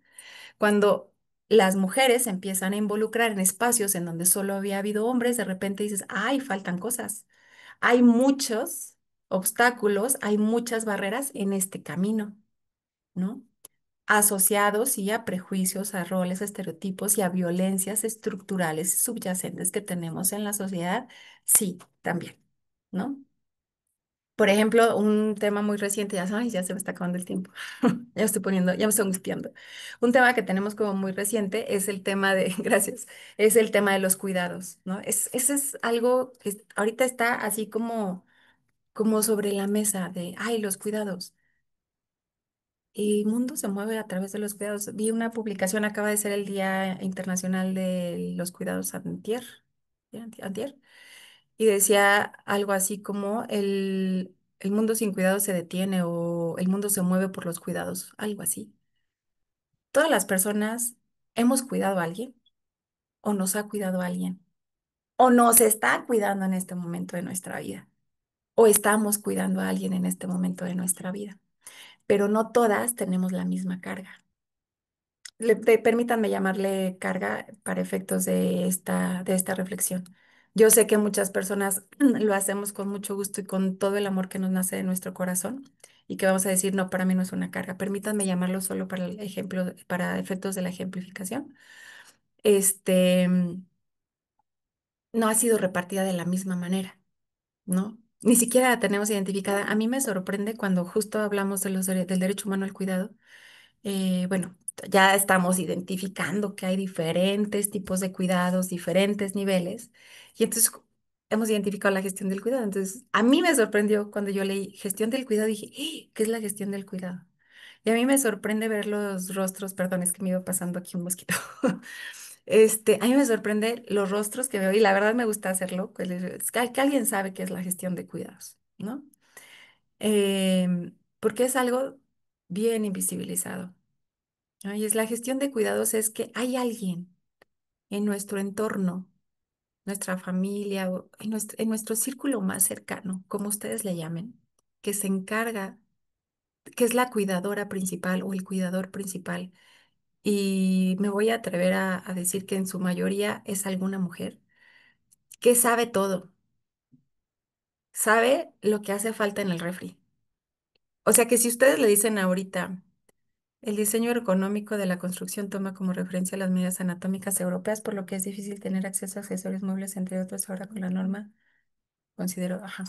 Cuando las mujeres se empiezan a involucrar en espacios en donde solo había habido hombres, de repente dices, ay, faltan cosas. Hay muchos obstáculos, hay muchas barreras en este camino, ¿no? Asociados sí a prejuicios, a roles, a estereotipos y a violencias estructurales subyacentes que tenemos en la sociedad, sí, también, ¿no? Por ejemplo, un tema muy reciente, ya se me está acabando el tiempo, ya me estoy angustiando. Un tema que tenemos como muy reciente es el tema de, gracias, es el tema de los cuidados, ¿no? Ese es algo que ahorita está así como sobre la mesa de, ay, los cuidados. El mundo se mueve a través de los cuidados. Vi una publicación, acaba de ser el Día Internacional de los Cuidados antier, ¿sí? Antier, y decía algo así como el mundo sin cuidados se detiene o el mundo se mueve por los cuidados, algo así. Todas las personas hemos cuidado a alguien o nos ha cuidado a alguien o nos está cuidando en este momento de nuestra vida o estamos cuidando a alguien en este momento de nuestra vida, pero no todas tenemos la misma carga. Permítanme llamarle carga para efectos de esta reflexión. Yo sé que muchas personas lo hacemos con mucho gusto y con todo el amor que nos nace de nuestro corazón y que vamos a decir, no, para mí no es una carga. Permítanme llamarlo solo para el ejemplo, para efectos de la ejemplificación. Este, no ha sido repartida de la misma manera, ¿no? Ni siquiera la tenemos identificada. A mí me sorprende cuando justo hablamos del derecho humano al cuidado. Bueno, ya estamos identificando que hay diferentes tipos de cuidados, diferentes niveles, y entonces hemos identificado la gestión del cuidado. Entonces, a mí me sorprendió cuando yo leí gestión del cuidado, dije, "¡Ah! ¿Qué es la gestión del cuidado?" Y a mí me sorprende ver los rostros, perdón, es que me iba pasando aquí un mosquito. A mí me sorprende los rostros que veo y la verdad me gusta hacerlo, que alguien sabe qué es la gestión de cuidados, ¿no? Porque es algo bien invisibilizado. Ay, es la gestión de cuidados, es que hay alguien en nuestro entorno, nuestra familia, o en nuestro círculo más cercano, como ustedes le llamen, que se encarga, que es la cuidadora principal o el cuidador principal. Y me voy a atrever a decir que en su mayoría es alguna mujer que sabe todo, sabe lo que hace falta en el refri. O sea que si ustedes le dicen ahorita, el diseño ergonómico de la construcción toma como referencia las medidas anatómicas europeas, por lo que es difícil tener acceso a accesorios muebles, entre otros, ahora con la norma. Considero, ajá.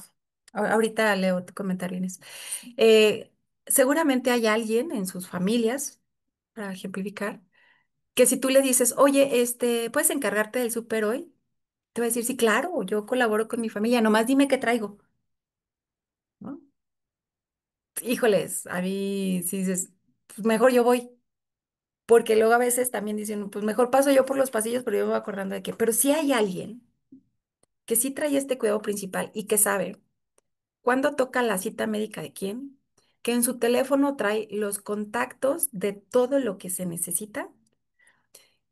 Ahorita leo tu comentario, Inés. Eh, Seguramente hay alguien en sus familias, para ejemplificar, que si tú le dices, oye, ¿puedes encargarte del súper hoy? Te va a decir, sí, claro, yo colaboro con mi familia, nomás dime qué traigo, ¿no? Híjoles, a mí si dices, pues mejor yo voy. porque luego a veces también dicen, pues mejor paso yo por los pasillos, pero yo me voy acordando de que, pero si hay alguien que sí trae este cuidado principal y que sabe cuándo toca la cita médica de quién, que en su teléfono trae los contactos de todo lo que se necesita,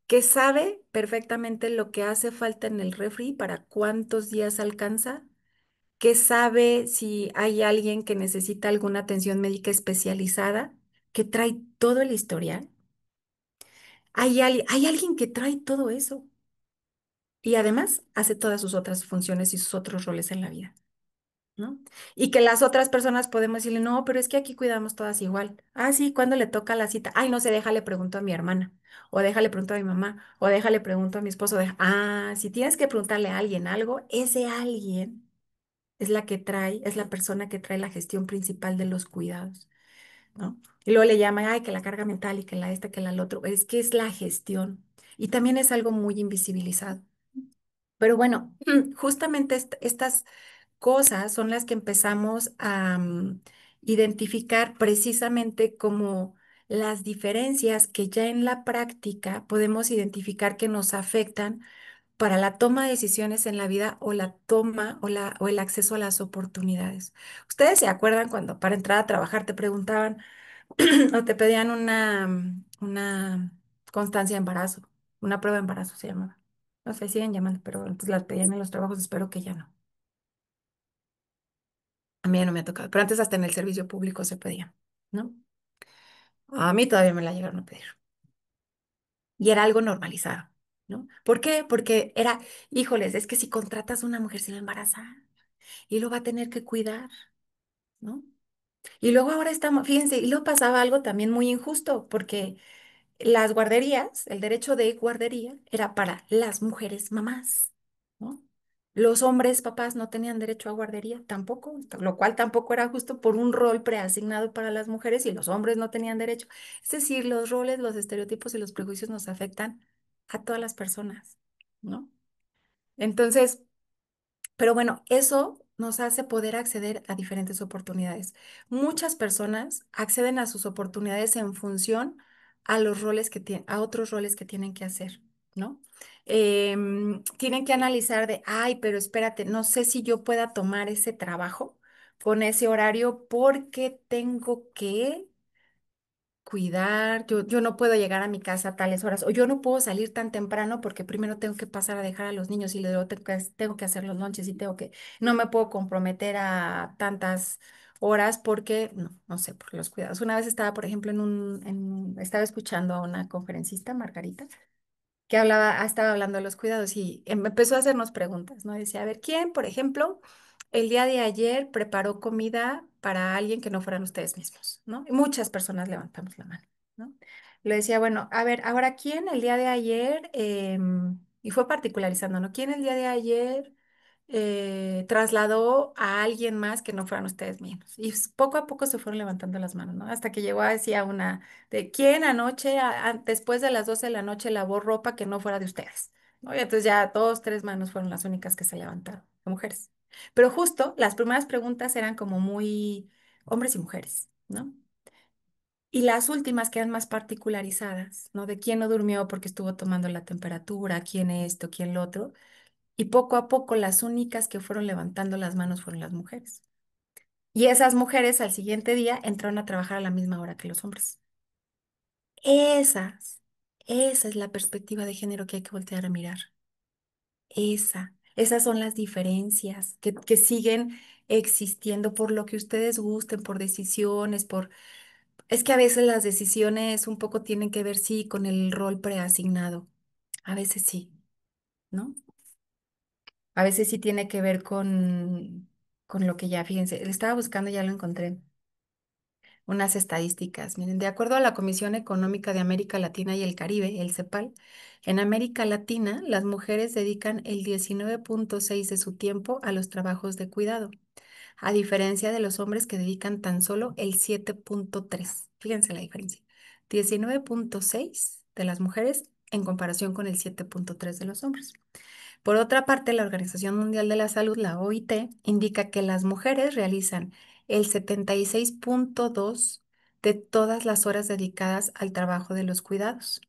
que sabe perfectamente lo que hace falta en el refri para cuántos días alcanza, que sabe si hay alguien que necesita alguna atención médica especializada, que trae todo el historial. Hay alguien que trae todo eso y además hace todas sus otras funciones y sus otros roles en la vida, ¿no? Y que las otras personas podemos decirle, no, pero es que aquí cuidamos todas igual. Ah, sí, ¿cuándo le toca la cita? Ay, no sé, déjale pregunto a mi hermana, o déjale pregunto a mi mamá, o déjale pregunto a mi esposo. Si tienes que preguntarle a alguien algo, ese alguien es la que trae, es la persona que trae la gestión principal de los cuidados, ¿no? Y luego le llaman, ay, que la carga mental y que la esta, que la otro. Es que es la gestión. Y también es algo muy invisibilizado. Pero bueno, justamente estas cosas son las que empezamos a identificar precisamente como las diferencias que ya en la práctica podemos identificar que nos afectan para la toma de decisiones en la vida o la toma o el acceso a las oportunidades. ¿Ustedes se acuerdan cuando para entrar a trabajar te preguntaban o te pedían una constancia de embarazo, una prueba de embarazo se llamaba? No sé, siguen llamando, pero antes las pedían en los trabajos, espero que ya no. A mí ya no me ha tocado, pero antes hasta en el servicio público se pedía, ¿no? A mí todavía me la llegaron a pedir. Y era algo normalizado, ¿no? ¿Por qué? Porque era, híjoles, es que si contratas a una mujer se va a embarazar y lo va a tener que cuidar, ¿no? Y luego ahora estamos, fíjense, y luego pasaba algo también muy injusto, porque las guarderías, el derecho de guardería era para las mujeres mamás, ¿no? Los hombres papás no tenían derecho a guardería tampoco, lo cual tampoco era justo por un rol preasignado para las mujeres y los hombres no tenían derecho. Es decir, los roles, los estereotipos y los prejuicios nos afectan a todas las personas, ¿no? Entonces, pero bueno, eso nos hace poder acceder a diferentes oportunidades. Muchas personas acceden a sus oportunidades en función a los roles que tienen, a otros roles que tienen que hacer, ¿no? Tienen que analizar de, ay, pero espérate, no sé si yo pueda tomar ese trabajo con ese horario porque tengo que cuidar, yo no puedo llegar a mi casa a tales horas, o yo no puedo salir tan temprano porque primero tengo que pasar a dejar a los niños y luego tengo que hacer los lunches y no me puedo comprometer a tantas horas porque, no sé, por los cuidados. Una vez estaba, por ejemplo, estaba escuchando a una conferencista, Margarita, que estaba hablando de los cuidados y empezó a hacernos preguntas, ¿no? Decía, a ver, ¿quién, por ejemplo, el día de ayer preparó comida para alguien que no fueran ustedes mismos, ¿no? Y muchas personas levantamos la mano, ¿no? Le decía, bueno, a ver, ahora, ¿quién el día de ayer, y fue particularizando, ¿no? ¿Quién el día de ayer trasladó a alguien más que no fueran ustedes mismos? Y poco a poco se fueron levantando las manos, ¿no? Hasta que llegó a decir una de quién anoche, después de las 12 de la noche, lavó ropa que no fuera de ustedes, ¿no? Y entonces ya dos, tres manos fueron las únicas que se levantaron, de mujeres. Pero justo las primeras preguntas eran como muy hombres y mujeres, ¿no? Y las últimas quedan más particularizadas, ¿no? De quién no durmió porque estuvo tomando la temperatura, quién esto, quién lo otro. Y poco a poco las únicas que fueron levantando las manos fueron las mujeres. Y esas mujeres al siguiente día entraron a trabajar a la misma hora que los hombres. Esas, esa es la perspectiva de género que hay que voltear a mirar. Esas son las diferencias que siguen existiendo por lo que ustedes gusten, por decisiones, Es que a veces las decisiones un poco tienen que ver, sí, con el rol preasignado. A veces sí, ¿no? A veces sí tiene que ver con lo que ya, fíjense, le estaba buscando, ya lo encontré. Unas estadísticas. Miren, de acuerdo a la Comisión Económica de América Latina y el Caribe, el CEPAL, en América Latina las mujeres dedican el 19,6 de su tiempo a los trabajos de cuidado, a diferencia de los hombres que dedican tan solo el 7,3. Fíjense la diferencia. 19,6 de las mujeres en comparación con el 7,3 de los hombres. Por otra parte, la Organización Mundial de la Salud, la OIT, indica que las mujeres realizan el 76,2 de todas las horas dedicadas al trabajo de los cuidados,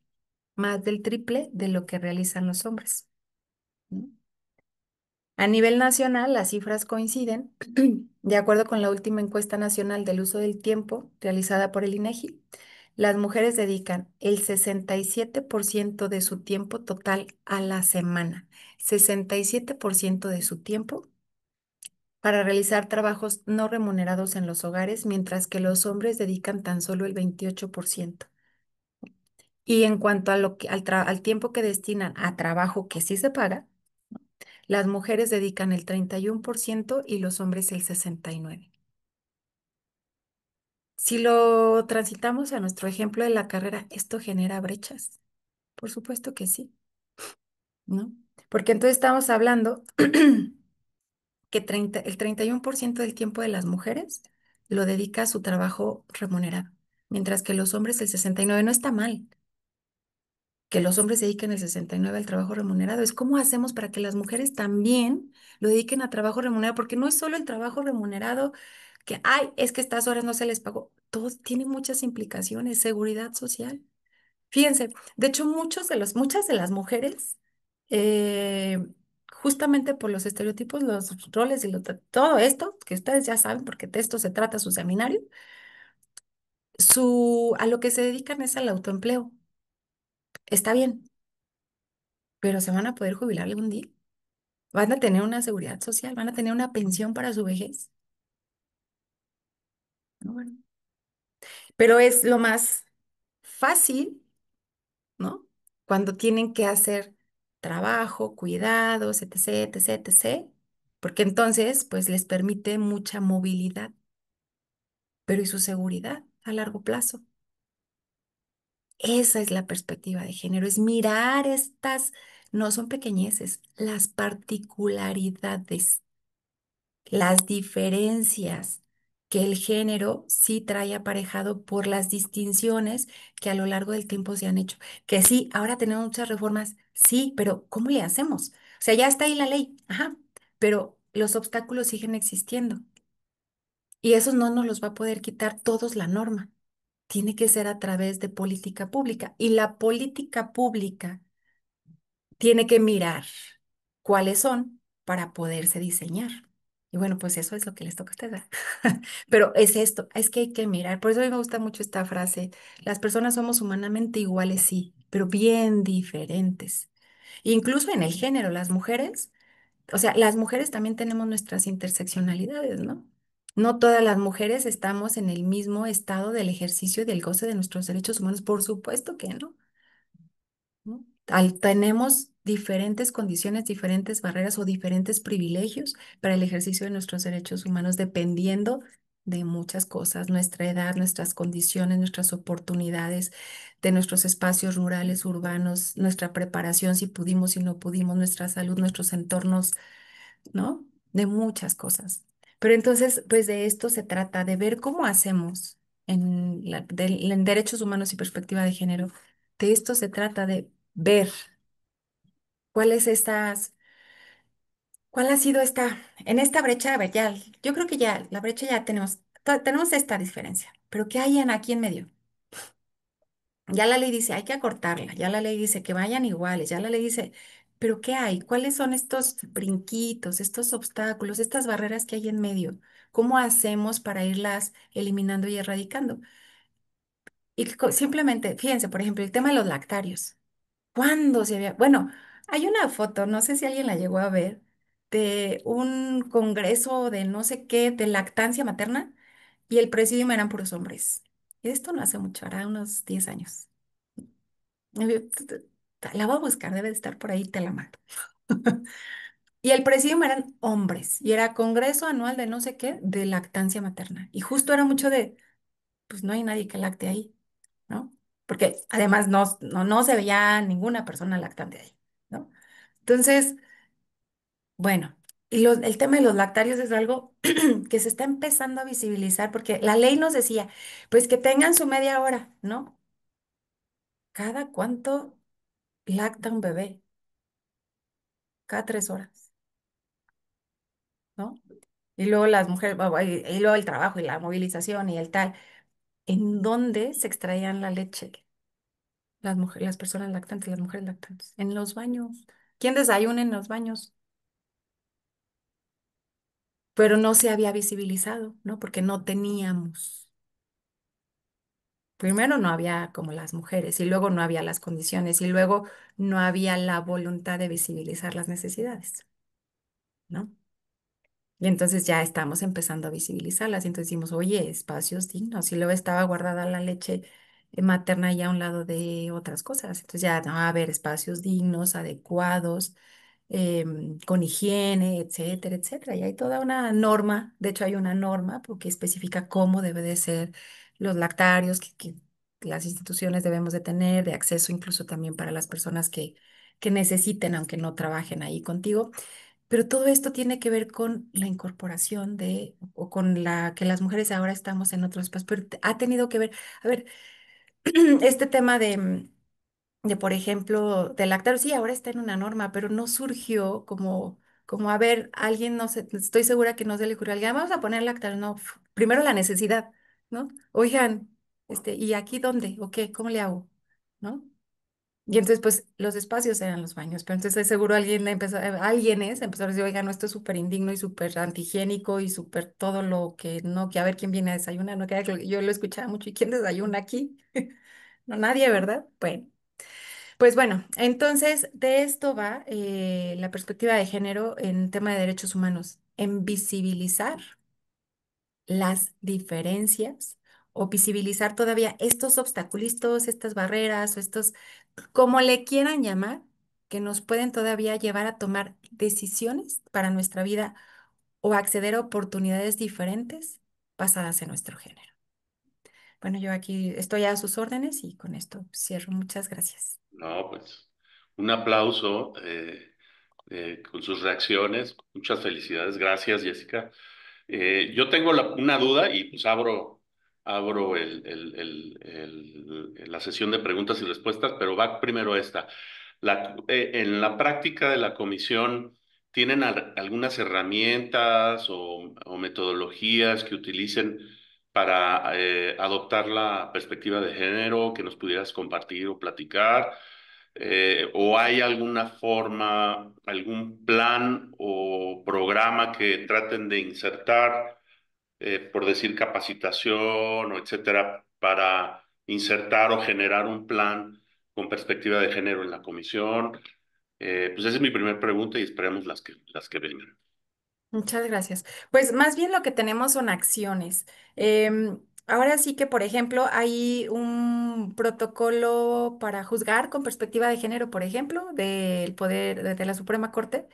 más del triple de lo que realizan los hombres, ¿no? A nivel nacional, las cifras coinciden. De acuerdo con la última encuesta nacional del uso del tiempo realizada por el INEGI, las mujeres dedican el 67% de su tiempo total a la semana, 67% de su tiempo para realizar trabajos no remunerados en los hogares, mientras que los hombres dedican tan solo el 28%. Y en cuanto a al tiempo que destinan a trabajo que sí se paga, las mujeres dedican el 31% y los hombres el 69%. Si lo transitamos a nuestro ejemplo de la carrera, ¿esto genera brechas? Por supuesto que sí, ¿no? Porque entonces estamos hablando que el 31% del tiempo de las mujeres lo dedica a su trabajo remunerado, mientras que los hombres el 69%. No está mal que los hombres dediquen el 69% al trabajo remunerado. Es cómo hacemos para que las mujeres también lo dediquen a trabajo remunerado, porque no es solo el trabajo remunerado que, ay, es que estas horas no se les pagó. Todo tiene muchas implicaciones, seguridad social. Fíjense, de hecho, muchas de las mujeres, eh, justamente por los estereotipos, los roles y todo esto, que ustedes ya saben, porque de esto se trata su seminario, a lo que se dedican es al autoempleo. Está bien, pero se van a poder jubilar algún día. Van a tener una seguridad social, van a tener una pensión para su vejez. ¿No? Bueno, pero es lo más fácil, ¿no? Cuando tienen que hacer trabajo, cuidados, etc., etc., etc., porque entonces, pues les permite mucha movilidad, pero ¿y su seguridad a largo plazo? Esa es la perspectiva de género, es mirar estas, no son pequeñeces, las particularidades, las diferencias que el género sí trae aparejado por las distinciones que a lo largo del tiempo se han hecho. Que sí, ahora tenemos muchas reformas, sí, pero ¿cómo le hacemos? O sea, ya está ahí la ley, ajá, pero los obstáculos siguen existiendo y esos no nos los va a poder quitar todos la norma. Tiene que ser a través de política pública y la política pública tiene que mirar cuáles son para poderse diseñar. Y bueno, pues eso es lo que les toca a ustedes. Pero es esto, es que hay que mirar. Por eso a mí me gusta mucho esta frase. Las personas somos humanamente iguales, sí, pero bien diferentes. Incluso en el género, las mujeres, o sea, las mujeres también tenemos nuestras interseccionalidades, ¿no? No todas las mujeres estamos en el mismo estado del ejercicio y del goce de nuestros derechos humanos. Por supuesto que no. ¿No? Tenemos diferentes condiciones, diferentes barreras o diferentes privilegios para el ejercicio de nuestros derechos humanos dependiendo de muchas cosas, nuestra edad, nuestras condiciones, nuestras oportunidades, de nuestros espacios rurales, urbanos, nuestra preparación, si pudimos, si no pudimos, nuestra salud, nuestros entornos, ¿no? De muchas cosas. Pero entonces, pues de esto se trata, de ver cómo hacemos en derechos humanos y perspectiva de género. De esto se trata de ver cuáles estas, cuál ha sido en esta brecha, a ver, ya, yo creo que ya, la brecha ya tenemos esta diferencia, pero ¿qué hay aquí en medio? Ya la ley dice, hay que acortarla, ya la ley dice que vayan iguales, ya la ley dice, pero ¿qué hay? ¿Cuáles son estos brinquitos, estos obstáculos, estas barreras que hay en medio? ¿Cómo hacemos para irlas eliminando y erradicando? Y simplemente, fíjense, por ejemplo, el tema de los lactarios. ¿Cuándo se había? Bueno, hay una foto, no sé si alguien la llegó a ver, de un congreso de no sé qué, de lactancia materna, y el presidium eran puros hombres. Y esto no hace mucho, hará unos 10 años. La voy a buscar, debe de estar por ahí, te la mando. Y el presidium eran hombres, y era congreso anual de no sé qué, de lactancia materna. Y justo era mucho de, pues no hay nadie que lacte ahí, ¿no? Porque además no se veía ninguna persona lactante ahí, ¿no? Entonces, bueno, y el tema de los lactarios es algo que se está empezando a visibilizar porque la ley nos decía, pues que tengan su media hora, ¿no? ¿Cada cuánto lacta un bebé? Cada 3 horas, ¿no? Y luego las mujeres, y luego el trabajo y la movilización y el tal. en dónde se extraían la leche las mujeres, las personas lactantes, las mujeres lactantes, en los baños. ¿Quién desayuna en los baños? Pero no se había visibilizado, ¿no? Porque no teníamos. Primero no había como las mujeres y luego no había las condiciones y luego no había la voluntad de visibilizar las necesidades, ¿no? Y entonces ya estamos empezando a visibilizarlas. Y entonces decimos, oye, espacios dignos. Y luego estaba guardada la leche materna ya a un lado de otras cosas. Entonces ya no va a haber espacios dignos, adecuados, con higiene, etcétera, etcétera. Y hay toda una norma. De hecho, hay una norma porque especifica cómo debe de ser los lactarios que las instituciones debemos de tener, de acceso incluso también para las personas que necesiten, aunque no trabajen ahí contigo. Pero todo esto tiene que ver con la incorporación de, o con la que las mujeres ahora estamos en otros espacios, pero ha tenido que ver, a ver, este tema de, por ejemplo, del lactar, sí, ahora está en una norma, pero no surgió como, a ver, alguien, no sé, estoy segura que no se le ocurrió a alguien, "Ah, vamos a poner lactar, no, primero la necesidad, ¿no? Oigan, ¿y aquí dónde? ¿O qué? ¿Cómo le hago? ¿No? Y entonces, pues, los espacios eran los baños, pero entonces seguro alguienes empezaron a decir, oiga, no, esto es súper indigno y súper antihigiénico y súper todo lo que no, que a ver quién viene a desayunar, no, yo lo escuchaba mucho, ¿y quién desayuna aquí? No, nadie, ¿verdad? Pues bueno, entonces de esto va la perspectiva de género en tema de derechos humanos, en visibilizar las diferencias o visibilizar todavía estos obstaculistas, estas barreras o estos como le quieran llamar, que nos pueden todavía llevar a tomar decisiones para nuestra vida o acceder a oportunidades diferentes basadas en nuestro género. Bueno, yo aquí estoy a sus órdenes y con esto cierro. Muchas gracias. No, pues un aplauso con sus reacciones. Muchas felicidades. Gracias, Jessica. Yo tengo una duda y pues abro la sesión de preguntas y respuestas, pero va primero esta. En la práctica de la comisión, ¿tienen algunas herramientas o metodologías que utilicen para adoptar la perspectiva de género que nos pudieras compartir o platicar? ¿O hay alguna forma, algún plan o programa que traten de insertar, por decir capacitación o etcétera, para insertar o generar un plan con perspectiva de género en la comisión? Pues esa es mi primera pregunta y esperemos las que vengan. Muchas gracias. Pues más bien lo que tenemos son acciones. Ahora sí que, por ejemplo, hay un protocolo para juzgar con perspectiva de género, por ejemplo, del poder de la Suprema Corte,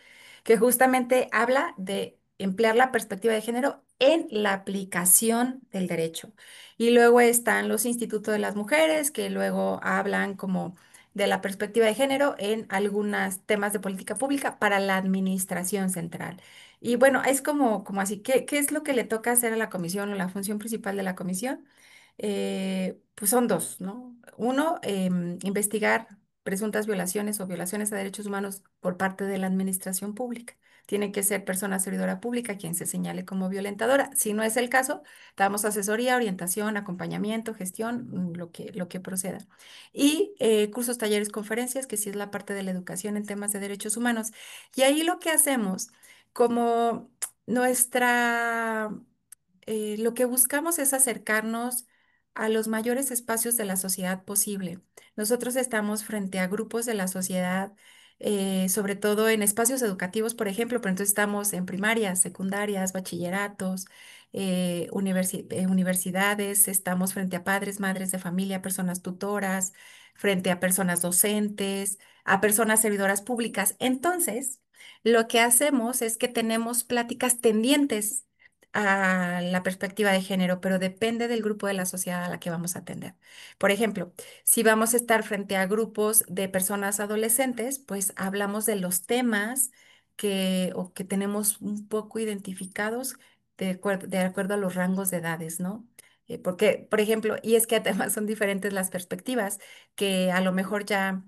que justamente habla de emplear la perspectiva de género en la aplicación del derecho. Y luego están los institutos de las mujeres, que luego hablan como de la perspectiva de género en algunos temas de política pública para la administración central. Y bueno, es como así, ¿qué es lo que le toca hacer a la comisión o la función principal de la comisión? Pues son dos, ¿no? Uno, investigar presuntas violaciones o violaciones a derechos humanos por parte de la administración pública. Tiene que ser persona servidora pública quien se señale como violentadora. Si no es el caso, damos asesoría, orientación, acompañamiento, gestión, lo que proceda. Y cursos, talleres, conferencias, que sí es la parte de la educación en temas de derechos humanos. Y ahí lo que hacemos como nuestra, lo que buscamos es acercarnos a los mayores espacios de la sociedad posible. Nosotros estamos frente a grupos de la sociedad, sobre todo en espacios educativos, por ejemplo, pero entonces estamos en primarias, secundarias, bachilleratos, universidades, estamos frente a padres, madres de familia, personas tutoras, frente a personas docentes, a personas servidoras públicas. Entonces, lo que hacemos es que tenemos pláticas tendientes a la perspectiva de género, pero depende del grupo de la sociedad a la que vamos a atender. Por ejemplo, si vamos a estar frente a grupos de personas adolescentes, pues hablamos de los temas o que tenemos un poco identificados de acuerdo a los rangos de edades, ¿no? Porque, por ejemplo, y es que además son diferentes las perspectivas, que a lo mejor ya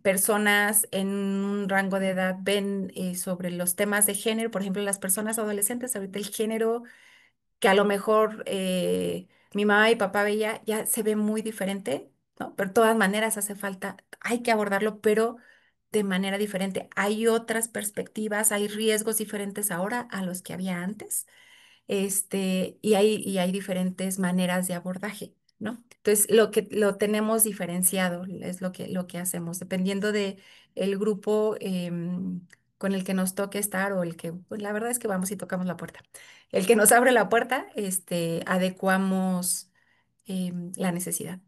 personas en un rango de edad ven sobre los temas de género, por ejemplo, las personas adolescentes, ahorita el género que a lo mejor mi mamá y papá veía, ya se ve muy diferente, ¿no? Pero de todas maneras hace falta, hay que abordarlo, pero de manera diferente. Hay otras perspectivas, hay riesgos diferentes ahora a los que había antes, y hay diferentes maneras de abordaje, ¿no? Entonces, lo que lo tenemos diferenciado es lo que hacemos, dependiendo de el grupo con el que nos toque estar o el que, pues la verdad es que vamos y tocamos la puerta. El que nos abre la puerta, adecuamos la necesidad.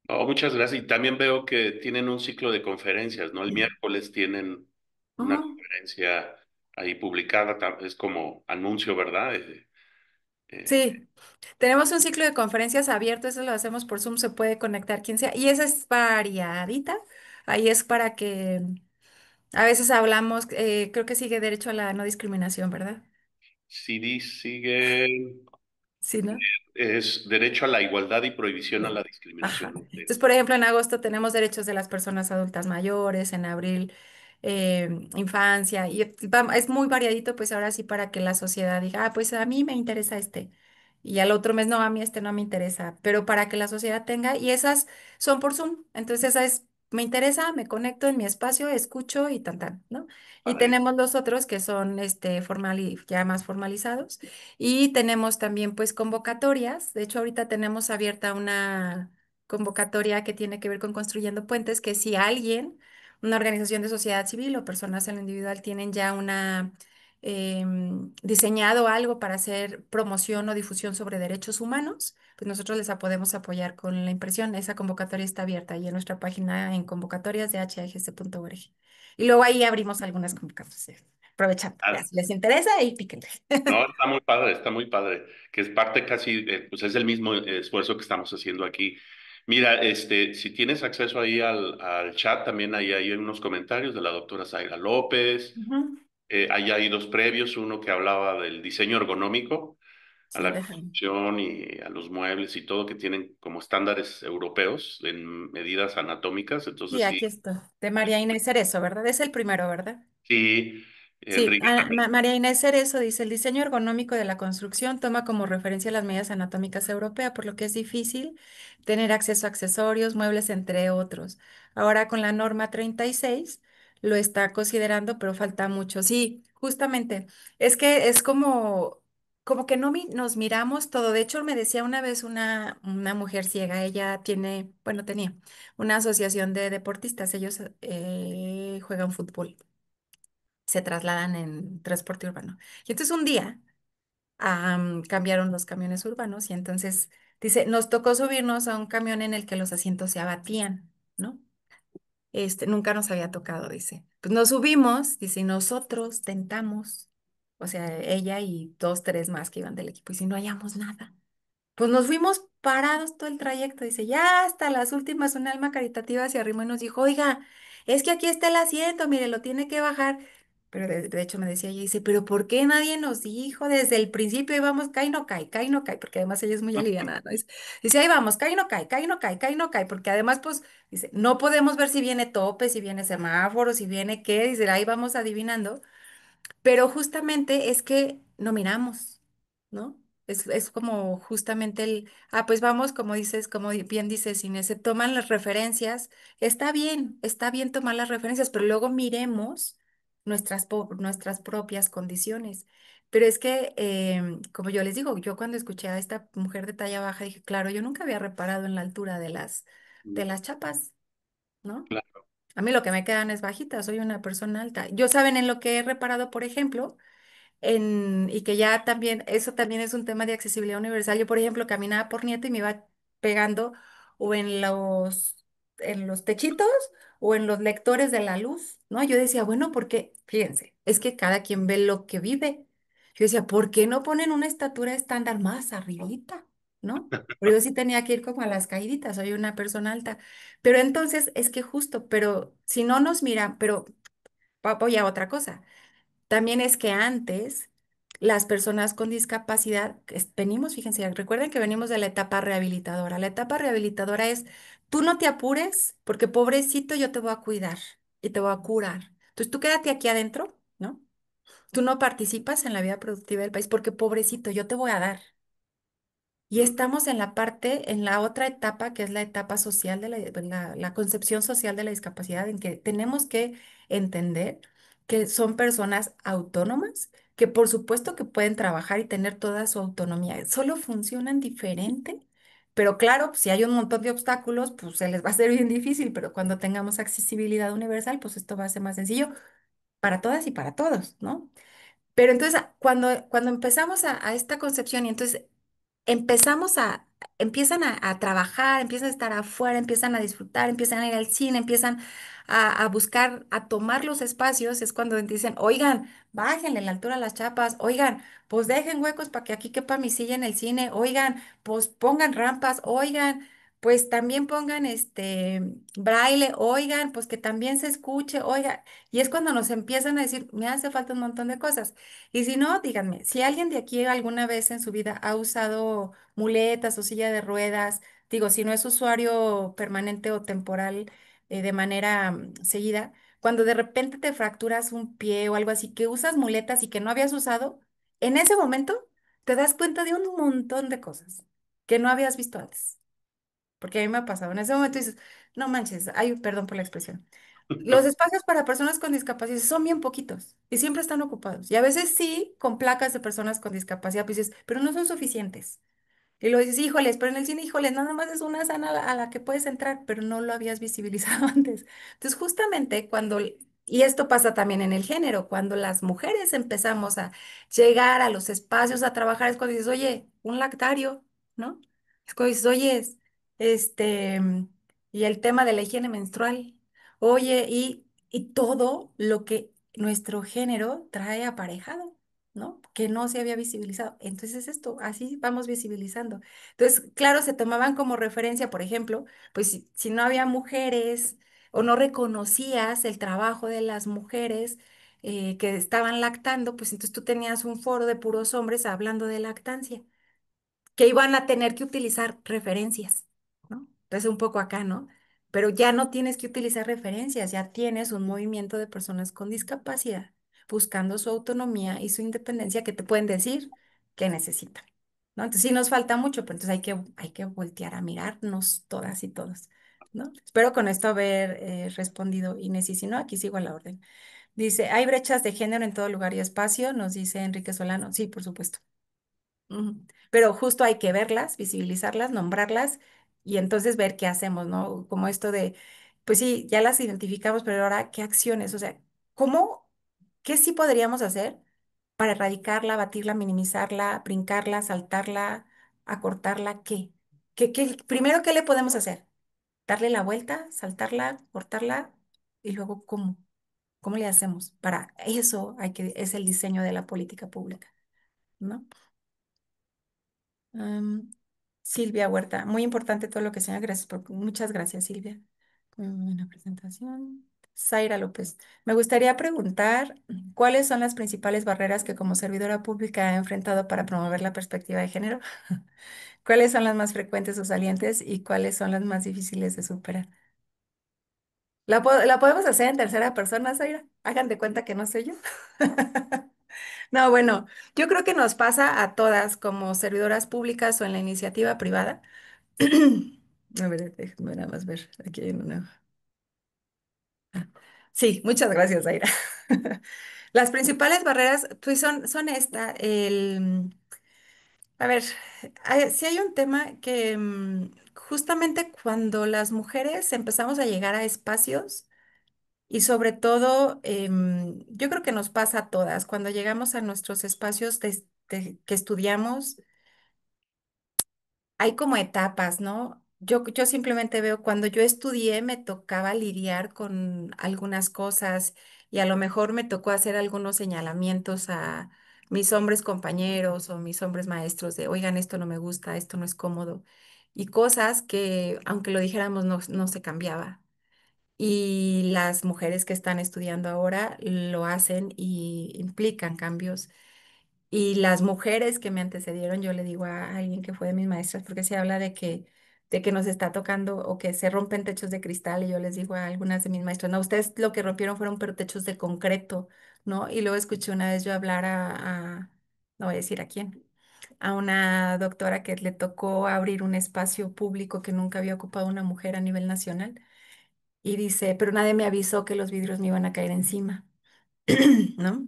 No, muchas gracias. Y también veo que tienen un ciclo de conferencias, ¿no? El Sí. miércoles tienen una Ujú. conferencia ahí publicada, es como anuncio, ¿verdad? Eh, Sí, tenemos un ciclo de conferencias abierto, eso lo hacemos por Zoom, se puede conectar quien sea, y esa es variadita. Ahí es para que a veces hablamos, creo que sigue derecho a la no discriminación, ¿verdad? CD sigue, Sí, ¿no? es derecho a la igualdad y prohibición a Sí. la Ajá. discriminación. Entonces, por ejemplo, en agosto tenemos derechos de las personas adultas mayores, en abril infancia, y es muy variadito, pues ahora sí para que la sociedad diga, ah, pues a mí me interesa este, y al otro mes no, a mí este no me interesa, pero para que la sociedad tenga, y esas son por Zoom, entonces esa es, me interesa, me conecto en mi espacio, escucho y tan, ¿no? Y Padre. tenemos los otros que son ya más formalizados. Y tenemos también pues convocatorias. De hecho, ahorita tenemos abierta una convocatoria que tiene que ver con construyendo puentes, que si alguien, una organización de sociedad civil o personas en lo individual tienen ya diseñado algo para hacer promoción o difusión sobre derechos humanos, pues nosotros les podemos apoyar con la impresión. Esa convocatoria está abierta ahí en nuestra página en convocatorias de hagc.org. Y luego ahí abrimos algunas convocatorias. Aprovechando, ya, Ah, si les interesa, ahí píquenle. no, está muy padre, que es parte casi, pues es el mismo esfuerzo que estamos haciendo aquí. Mira, si tienes acceso ahí al chat, también ahí hay unos comentarios de la doctora Zaira López. Ujú. Ahí hay dos previos, uno que hablaba del diseño ergonómico a Sí, la déjame. construcción y a los muebles y todo que tienen como estándares europeos en medidas anatómicas. Sí, Entonces aquí está. De María Inés Cerezo, ¿verdad? Es el primero, ¿verdad? sí, Sí, Enrique también. María Inés Cerezo dice, el diseño ergonómico de la construcción toma como referencia las medidas anatómicas europeas, por lo que es difícil tener acceso a accesorios, muebles, entre otros. Ahora con la norma 36 lo está considerando, pero falta mucho. Sí, justamente, es que es como que no nos miramos todo. De hecho, me decía una vez una mujer ciega, ella tiene, bueno, tenía una asociación de deportistas, ellos juegan fútbol, se trasladan en transporte urbano. Y entonces un día cambiaron los camiones urbanos y entonces dice, nos tocó subirnos a un camión en el que los asientos se abatían, ¿no? Nunca nos había tocado, dice. Pues nos subimos, dice, y nosotros tentamos, o sea, ella y dos, tres más que iban del equipo, y si no hallamos nada. Pues nos fuimos parados todo el trayecto. Dice, ya hasta las últimas, un alma caritativa se arrimó y nos dijo, oiga, es que aquí está el asiento, mire, lo tiene que bajar. Pero de hecho me decía ella, dice, pero ¿por qué nadie nos dijo desde el principio íbamos, cae, no cae, porque además ella es muy alivianada, ¿no? Dice, ahí vamos, cae, no cae, cae, no cae, porque además, pues, dice, no podemos ver si viene tope, si viene semáforo, si viene qué, dice, ahí vamos adivinando. Pero justamente es que no miramos, ¿no? Es como justamente pues vamos, como dices, como bien dices, Inés, se toman las referencias. Está bien tomar las referencias, pero luego miremos nuestras propias condiciones. Pero es que, como yo les digo, yo cuando escuché a esta mujer de talla baja, dije, claro, yo nunca había reparado en la altura de las chapas, ¿no? Claro. A mí lo que me quedan es bajita, soy una persona alta. Yo saben en lo que he reparado, por ejemplo, y que ya también, eso también es un tema de accesibilidad universal. Yo, por ejemplo, caminaba por Nieto y me iba pegando o en los techitos o en los lectores de la luz, ¿no? Yo decía, bueno, porque, fíjense, es que cada quien ve lo que vive. Yo decía, ¿por qué no ponen una estatura estándar más arribita? ¿No? Pero yo sí tenía que ir como a las caíditas, soy una persona alta. Pero entonces es que justo, pero si no nos miran, pero voy a otra cosa. También es que antes las personas con discapacidad, venimos, fíjense, recuerden que venimos de la etapa rehabilitadora. La etapa rehabilitadora es, tú no te apures porque pobrecito yo te voy a cuidar y te voy a curar. Entonces tú quédate aquí adentro, ¿no? Tú no participas en la vida productiva del país porque pobrecito yo te voy a dar. Y estamos en la parte, en la otra etapa, que es la etapa social de la concepción social de la discapacidad, en que tenemos que entender que son personas autónomas, que por supuesto que pueden trabajar y tener toda su autonomía, solo funcionan diferente. Pero claro, si hay un montón de obstáculos, pues se les va a ser bien difícil, pero cuando tengamos accesibilidad universal, pues esto va a ser más sencillo para todas y para todos, ¿no? Pero entonces, cuando empezamos a esta concepción y entonces empezamos empiezan a trabajar, empiezan a estar afuera, empiezan a disfrutar, empiezan a ir al cine, empiezan a buscar, a tomar los espacios, es cuando dicen, oigan, bájenle la altura a las chapas, oigan, pues dejen huecos para que aquí quepa mi silla en el cine, oigan, pues pongan rampas, oigan, pues también pongan braille, oigan, pues que también se escuche, oigan, y es cuando nos empiezan a decir, me hace falta un montón de cosas. Y si no, díganme, si alguien de aquí alguna vez en su vida ha usado muletas o silla de ruedas, digo, si no es usuario permanente o temporal de manera seguida, cuando de repente te fracturas un pie o algo así, que usas muletas y que no habías usado, en ese momento te das cuenta de un montón de cosas que no habías visto antes. Porque a mí me ha pasado. En ese momento dices, no manches, ay, perdón por la expresión. Los espacios para personas con discapacidad son bien poquitos y siempre están ocupados. Y a veces sí, con placas de personas con discapacidad, pues dices, pero no son suficientes. Y lo dices, híjoles, pero en el cine, híjoles, nada más es una sana a la que puedes entrar, pero no lo habías visibilizado antes. Entonces, justamente y esto pasa también en el género, cuando las mujeres empezamos a llegar a los espacios a trabajar, es cuando dices, oye, un lactario, ¿no? Es cuando dices, oye, este, y el tema de la higiene menstrual, oye, y todo lo que nuestro género trae aparejado. ¿No? Que no se había visibilizado. Entonces es esto, así vamos visibilizando. Entonces, claro, se tomaban como referencia, por ejemplo, pues si no había mujeres o no reconocías el trabajo de las mujeres que estaban lactando, pues entonces tú tenías un foro de puros hombres hablando de lactancia que iban a tener que utilizar referencias, ¿no? Entonces un poco acá, ¿no? Pero ya no tienes que utilizar referencias, ya tienes un movimiento de personas con discapacidad buscando su autonomía y su independencia que te pueden decir que necesitan, ¿no? Entonces sí nos falta mucho, pero entonces hay que voltear a mirarnos todas y todos, ¿no? Espero con esto haber respondido, Inés, y si no, aquí sigo a la orden. Dice, ¿hay brechas de género en todo lugar y espacio? Nos dice Enrique Solano. Sí, por supuesto. Ujú. Pero justo hay que verlas, visibilizarlas, nombrarlas y entonces ver qué hacemos, ¿no? Como esto de, pues sí, ya las identificamos, pero ahora, ¿qué acciones? O sea, ¿cómo, qué sí podríamos hacer para erradicarla, batirla, minimizarla, brincarla, saltarla, acortarla? Primero, ¿qué le podemos hacer? ¿Darle la vuelta, saltarla, cortarla? Y luego, ¿cómo? ¿Cómo le hacemos? Para eso es el diseño de la política pública, ¿no? Am, Silvia Huerta, muy importante todo lo que sea. Muchas gracias, Silvia. Muy buena presentación. Zaira López, me gustaría preguntar cuáles son las principales barreras que como servidora pública ha enfrentado para promover la perspectiva de género. ¿Cuáles son las más frecuentes o salientes y cuáles son las más difíciles de superar? ¿La podemos hacer en tercera persona, Zaira? Hagan de cuenta que no soy yo. No, bueno, yo creo que nos pasa a todas como servidoras públicas o en la iniciativa privada. A ver, déjame nada más ver. Aquí hay una nueva. Sí, muchas gracias, Aira. Las principales barreras, pues son a ver, sí hay un tema que justamente cuando las mujeres empezamos a llegar a espacios y sobre todo, yo creo que nos pasa a todas, cuando llegamos a nuestros espacios que estudiamos, hay como etapas, ¿no? Yo simplemente veo, cuando yo estudié me tocaba lidiar con algunas cosas y a lo mejor me tocó hacer algunos señalamientos a mis hombres compañeros o mis hombres maestros de, oigan, esto no me gusta, esto no es cómodo. Y cosas que, aunque lo dijéramos, no se cambiaba. Y las mujeres que están estudiando ahora lo hacen y implican cambios. Y las mujeres que me antecedieron, yo le digo a alguien que fue de mis maestras, porque se habla de que nos está tocando o que se rompen techos de cristal, y yo les digo a algunas de mis maestras, no, ustedes lo que rompieron fueron pero techos de concreto, ¿no? Y luego escuché una vez yo hablar no voy a decir a quién, a una doctora que le tocó abrir un espacio público que nunca había ocupado una mujer a nivel nacional. Y dice, pero nadie me avisó que los vidrios me iban a caer encima, ¿no?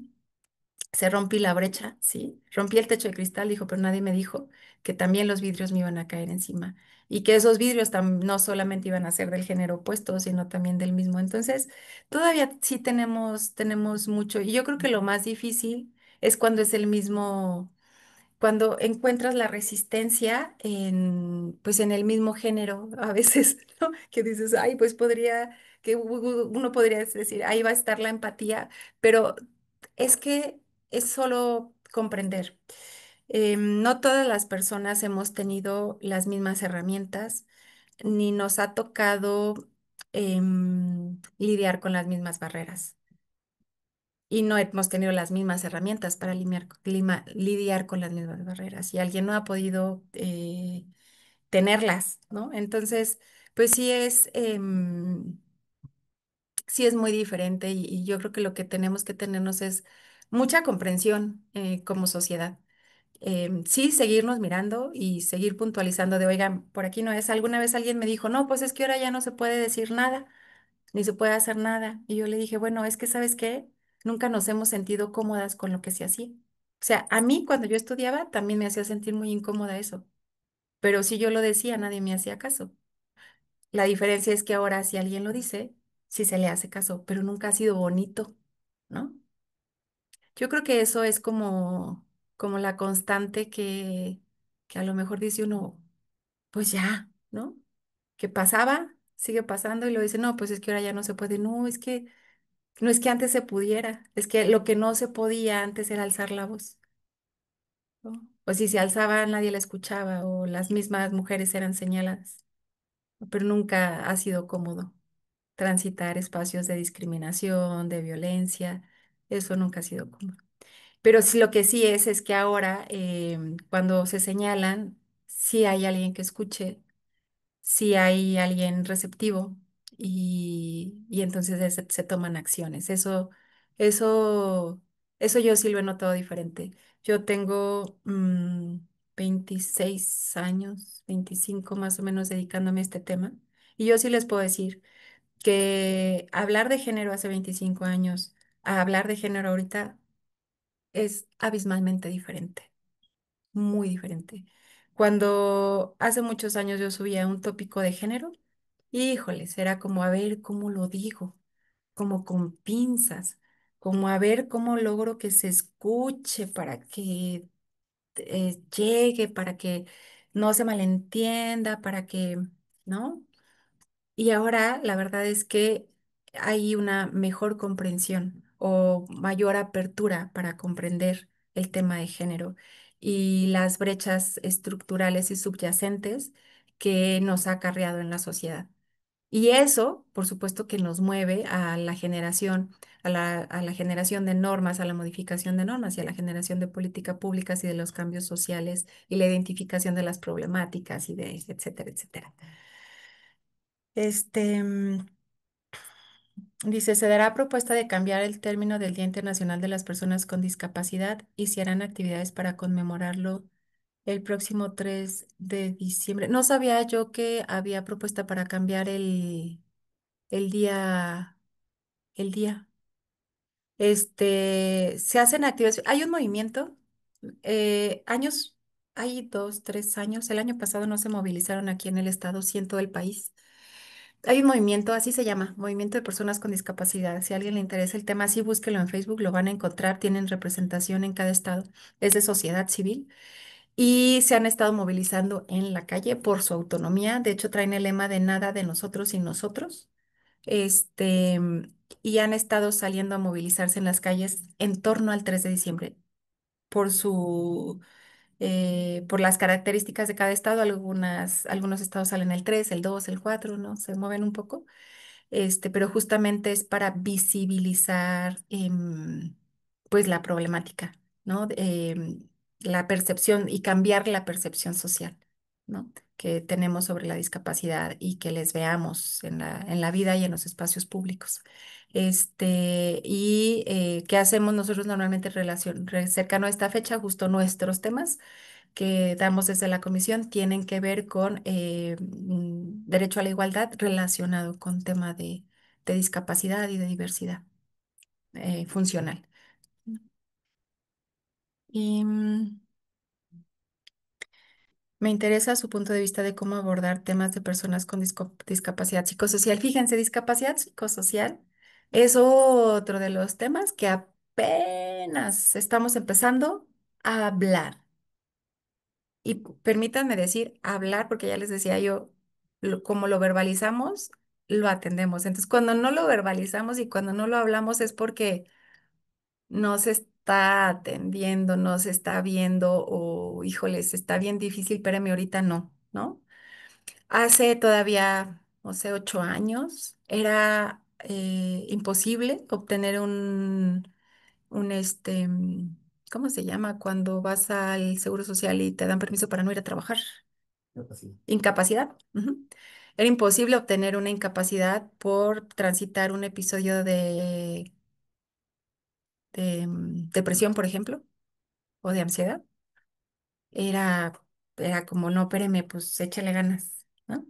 Se rompí la brecha, sí, rompí el techo de cristal, dijo, pero nadie me dijo que también los vidrios me iban a caer encima y que esos vidrios no solamente iban a ser del género opuesto, sino también del mismo. Entonces, todavía sí tenemos mucho y yo creo que lo más difícil es cuando es el mismo, cuando encuentras la resistencia pues en el mismo género, a veces, ¿no? Que dices, ay, pues uno podría decir, ahí va a estar la empatía, pero es que es solo comprender. No todas las personas hemos tenido las mismas herramientas, ni nos ha tocado lidiar con las mismas barreras y no hemos tenido las mismas herramientas para lidiar con las mismas barreras y alguien no ha podido tenerlas, ¿no? Entonces, pues sí es muy diferente y yo creo que lo que tenemos que tenernos es mucha comprensión como sociedad. Sí, seguirnos mirando y seguir puntualizando de, oigan, por aquí no es. Alguna vez alguien me dijo, no, pues es que ahora ya no se puede decir nada ni se puede hacer nada. Y yo le dije, bueno, es que ¿sabes qué? Nunca nos hemos sentido cómodas con lo que se hacía. O sea, a mí cuando yo estudiaba también me hacía sentir muy incómoda eso, pero si yo lo decía, nadie me hacía caso. La diferencia es que ahora si alguien lo dice, sí se le hace caso, pero nunca ha sido bonito, ¿no? Yo creo que eso es como la constante que a lo mejor dice uno, pues ya, ¿no? Que pasaba, sigue pasando y lo dice, no, pues es que ahora ya no se puede, no, es que no es que antes se pudiera, es que lo que no se podía antes era alzar la voz, ¿no? O si se alzaba nadie la escuchaba o las mismas mujeres eran señaladas, ¿no? Pero nunca ha sido cómodo transitar espacios de discriminación, de violencia, eso nunca ha sido cómodo. Pero sí, lo que sí es que ahora cuando se señalan, sí hay alguien que escuche, si hay alguien receptivo y entonces se toman acciones. Eso, eso yo sí lo he notado diferente. Yo tengo 26 años, 25 más o menos dedicándome a este tema y yo sí les puedo decir que hablar de género hace 25 años a hablar de género ahorita es abismalmente diferente, muy diferente. Cuando hace muchos años yo subía un tópico de género, híjoles, era como a ver cómo lo digo, como con pinzas, como a ver cómo logro que se escuche para que llegue, para que no se malentienda, para que, ¿no? Y ahora la verdad es que hay una mejor comprensión o mayor apertura para comprender el tema de género y las brechas estructurales y subyacentes que nos ha acarreado en la sociedad. Y eso, por supuesto, que nos mueve a la generación, a la generación de normas, a la modificación de normas y a la generación de políticas públicas y de los cambios sociales y la identificación de las problemáticas y de etcétera, etcétera. Este, dice, se dará propuesta de cambiar el término del Día Internacional de las Personas con Discapacidad y se harán actividades para conmemorarlo el próximo 3 de diciembre. No sabía yo que había propuesta para cambiar el día, el día. Se hacen actividades. Hay un movimiento, años, hay 2, 3 años. El año pasado no se movilizaron aquí en el estado, sí en todo el país. Hay un movimiento, así se llama, Movimiento de Personas con Discapacidad. Si a alguien le interesa el tema, sí búsquelo en Facebook, lo van a encontrar, tienen representación en cada estado, es de sociedad civil y se han estado movilizando en la calle por su autonomía. De hecho, traen el lema de nada de nosotros sin nosotros. Este, y han estado saliendo a movilizarse en las calles en torno al 3 de diciembre por por las características de cada estado. Algunos estados salen el 3, el 2, el 4, ¿no? Se mueven un poco pero justamente es para visibilizar pues la problemática, ¿no? La percepción y cambiar la percepción social, ¿no? Que tenemos sobre la discapacidad y que les veamos en la vida y en los espacios públicos. ¿Qué hacemos nosotros normalmente cercano a esta fecha? Justo nuestros temas. que damos desde la comisión tienen que ver con derecho a la igualdad relacionado con tema de discapacidad y de diversidad funcional. Y me interesa su punto de vista de cómo abordar temas de personas con discapacidad psicosocial. Fíjense, discapacidad psicosocial es otro de los temas que apenas estamos empezando a hablar. Y permítanme decir hablar, porque ya les decía yo, como lo verbalizamos, lo atendemos. Entonces, cuando no lo verbalizamos y cuando no lo hablamos es porque no se está atendiendo, no se está viendo o, híjoles, está bien difícil, espérame, ahorita no, ¿no? Hace todavía, no sé, 8 años, era imposible obtener ¿cómo se llama? Cuando vas al Seguro Social y te dan permiso para no ir a trabajar. Incapacidad. Ujú. Era imposible obtener una incapacidad por transitar un episodio de depresión, por ejemplo, o de ansiedad. Era, era como, no, espéreme, pues échale ganas, ¿no?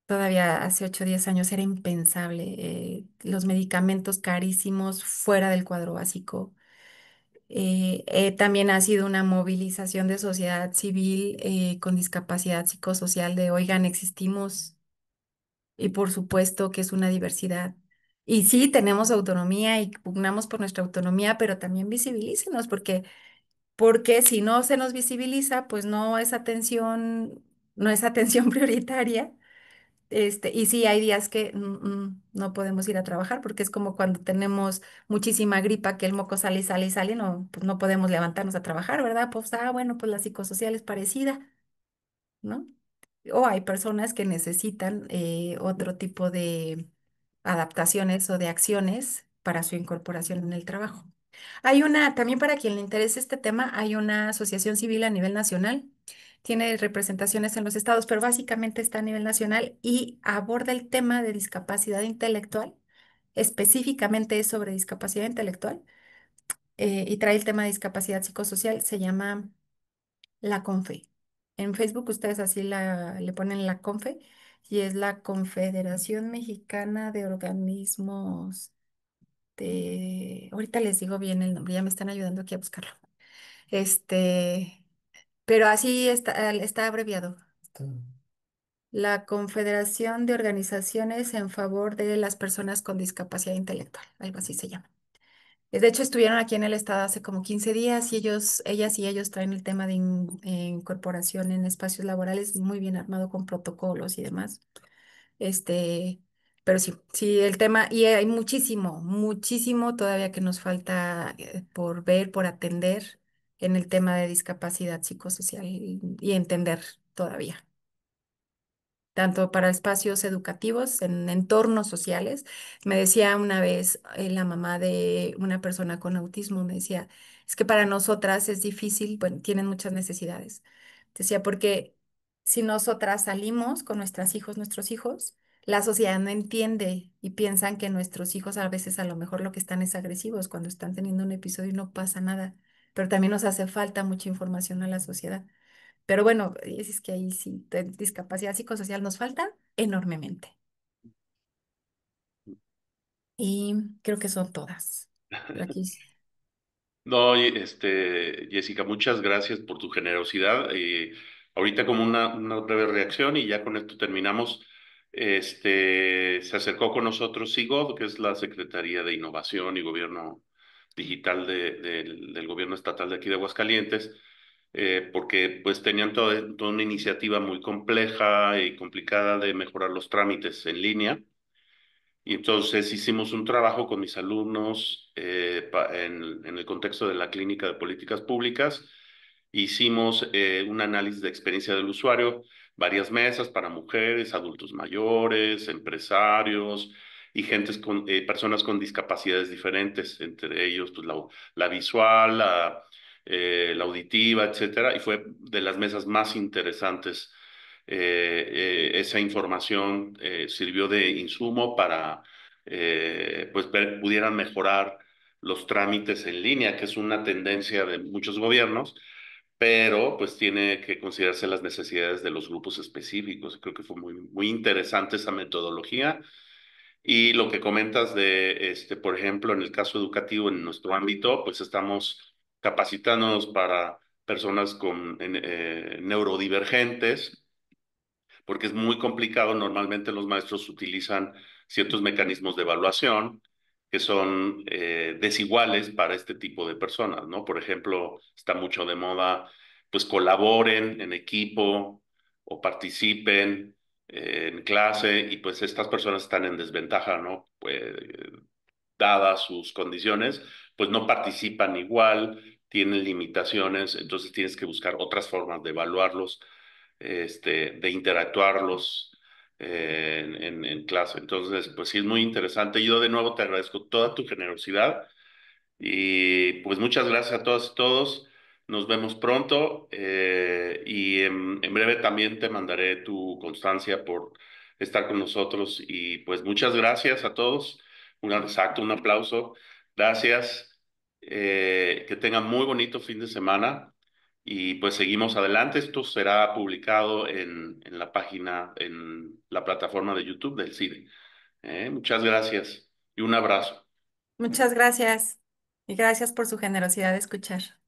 Todavía hace 8 o 10 años era impensable. Los medicamentos carísimos fuera del cuadro básico. También ha sido una movilización de sociedad civil con discapacidad psicosocial de, oigan, existimos y por supuesto que es una diversidad. Y sí, tenemos autonomía y pugnamos por nuestra autonomía, pero también visibilícenos, porque si no se nos visibiliza, pues no es atención prioritaria. Y sí, hay días que no podemos ir a trabajar porque es como cuando tenemos muchísima gripa que el moco sale y sale y sale, no, pues no podemos levantarnos a trabajar, ¿verdad? Pues, bueno, pues la psicosocial es parecida, ¿no? O hay personas que necesitan otro tipo de adaptaciones o de acciones para su incorporación en el trabajo. También para quien le interese este tema, hay una asociación civil a nivel nacional. Tiene representaciones en los estados, pero básicamente está a nivel nacional y aborda el tema de discapacidad intelectual. Específicamente es sobre discapacidad intelectual y trae el tema de discapacidad psicosocial. Se llama La Confe. En Facebook ustedes así le ponen La Confe y es la Confederación Mexicana de Organismos Ahorita les digo bien el nombre, ya me están ayudando aquí a buscarlo. Este, pero así está abreviado. La Confederación de Organizaciones en favor de las personas con discapacidad intelectual, algo así se llama. De hecho, estuvieron aquí en el estado hace como 15 días y ellas y ellos traen el tema de incorporación en espacios laborales muy bien armado con protocolos y demás. Este, pero sí, sí, el tema, y hay muchísimo, muchísimo todavía que nos falta por ver, por atender en el tema de discapacidad psicosocial y entender todavía tanto para espacios educativos, en entornos sociales. Me decía una vez la mamá de una persona con autismo, me decía, es que para nosotras es difícil, bueno, tienen muchas necesidades. Decía, porque si nosotras salimos con nuestros hijos, la sociedad no entiende y piensan que nuestros hijos a veces a lo mejor lo que están es agresivos cuando están teniendo un episodio y no pasa nada, pero también nos hace falta mucha información a la sociedad. Pero bueno, es que ahí sí, de discapacidad psicosocial nos falta enormemente. Y creo que son todas. Pero aquí sí. No, Jessica, muchas gracias por tu generosidad. Ahorita como una breve reacción y ya con esto terminamos. Se acercó con nosotros SIGOD, que es la Secretaría de Innovación y Gobierno Digital del Gobierno Estatal de aquí de Aguascalientes, porque pues tenían toda una iniciativa muy compleja y complicada de mejorar los trámites en línea. Y entonces hicimos un trabajo con mis alumnos en el contexto de la Clínica de Políticas Públicas. Hicimos un análisis de experiencia del usuario, varias mesas para mujeres, adultos mayores, empresarios y personas con discapacidades diferentes, entre ellos pues, la visual, la auditiva, etcétera. Y fue de las mesas más interesantes. Esa información sirvió de insumo para pues pudieran mejorar los trámites en línea, que es una tendencia de muchos gobiernos, pero pues tiene que considerarse las necesidades de los grupos específicos. Creo que fue muy interesante esa metodología. Y lo que comentas de, por ejemplo, en el caso educativo, en nuestro ámbito, pues estamos capacitándonos para personas con neurodivergentes, porque es muy complicado. Normalmente los maestros utilizan ciertos mecanismos de evaluación que son desiguales para este tipo de personas, ¿no? Por ejemplo, está mucho de moda, pues colaboren en equipo o participen en clase y pues estas personas están en desventaja, ¿no? Pues, dadas sus condiciones, pues no participan igual, tienen limitaciones, entonces tienes que buscar otras formas de evaluarlos, de interactuarlos en clase. Entonces, pues sí, es muy interesante. Yo de nuevo te agradezco toda tu generosidad y pues muchas gracias a todas y todos. Nos vemos pronto y en breve también te mandaré tu constancia por estar con nosotros y pues muchas gracias a todos. Un aplauso. Gracias. Que tengan muy bonito fin de semana y pues seguimos adelante. Esto será publicado en la página, en la plataforma de YouTube del CIDE. Muchas gracias y un abrazo. Muchas gracias y gracias por su generosidad de escuchar.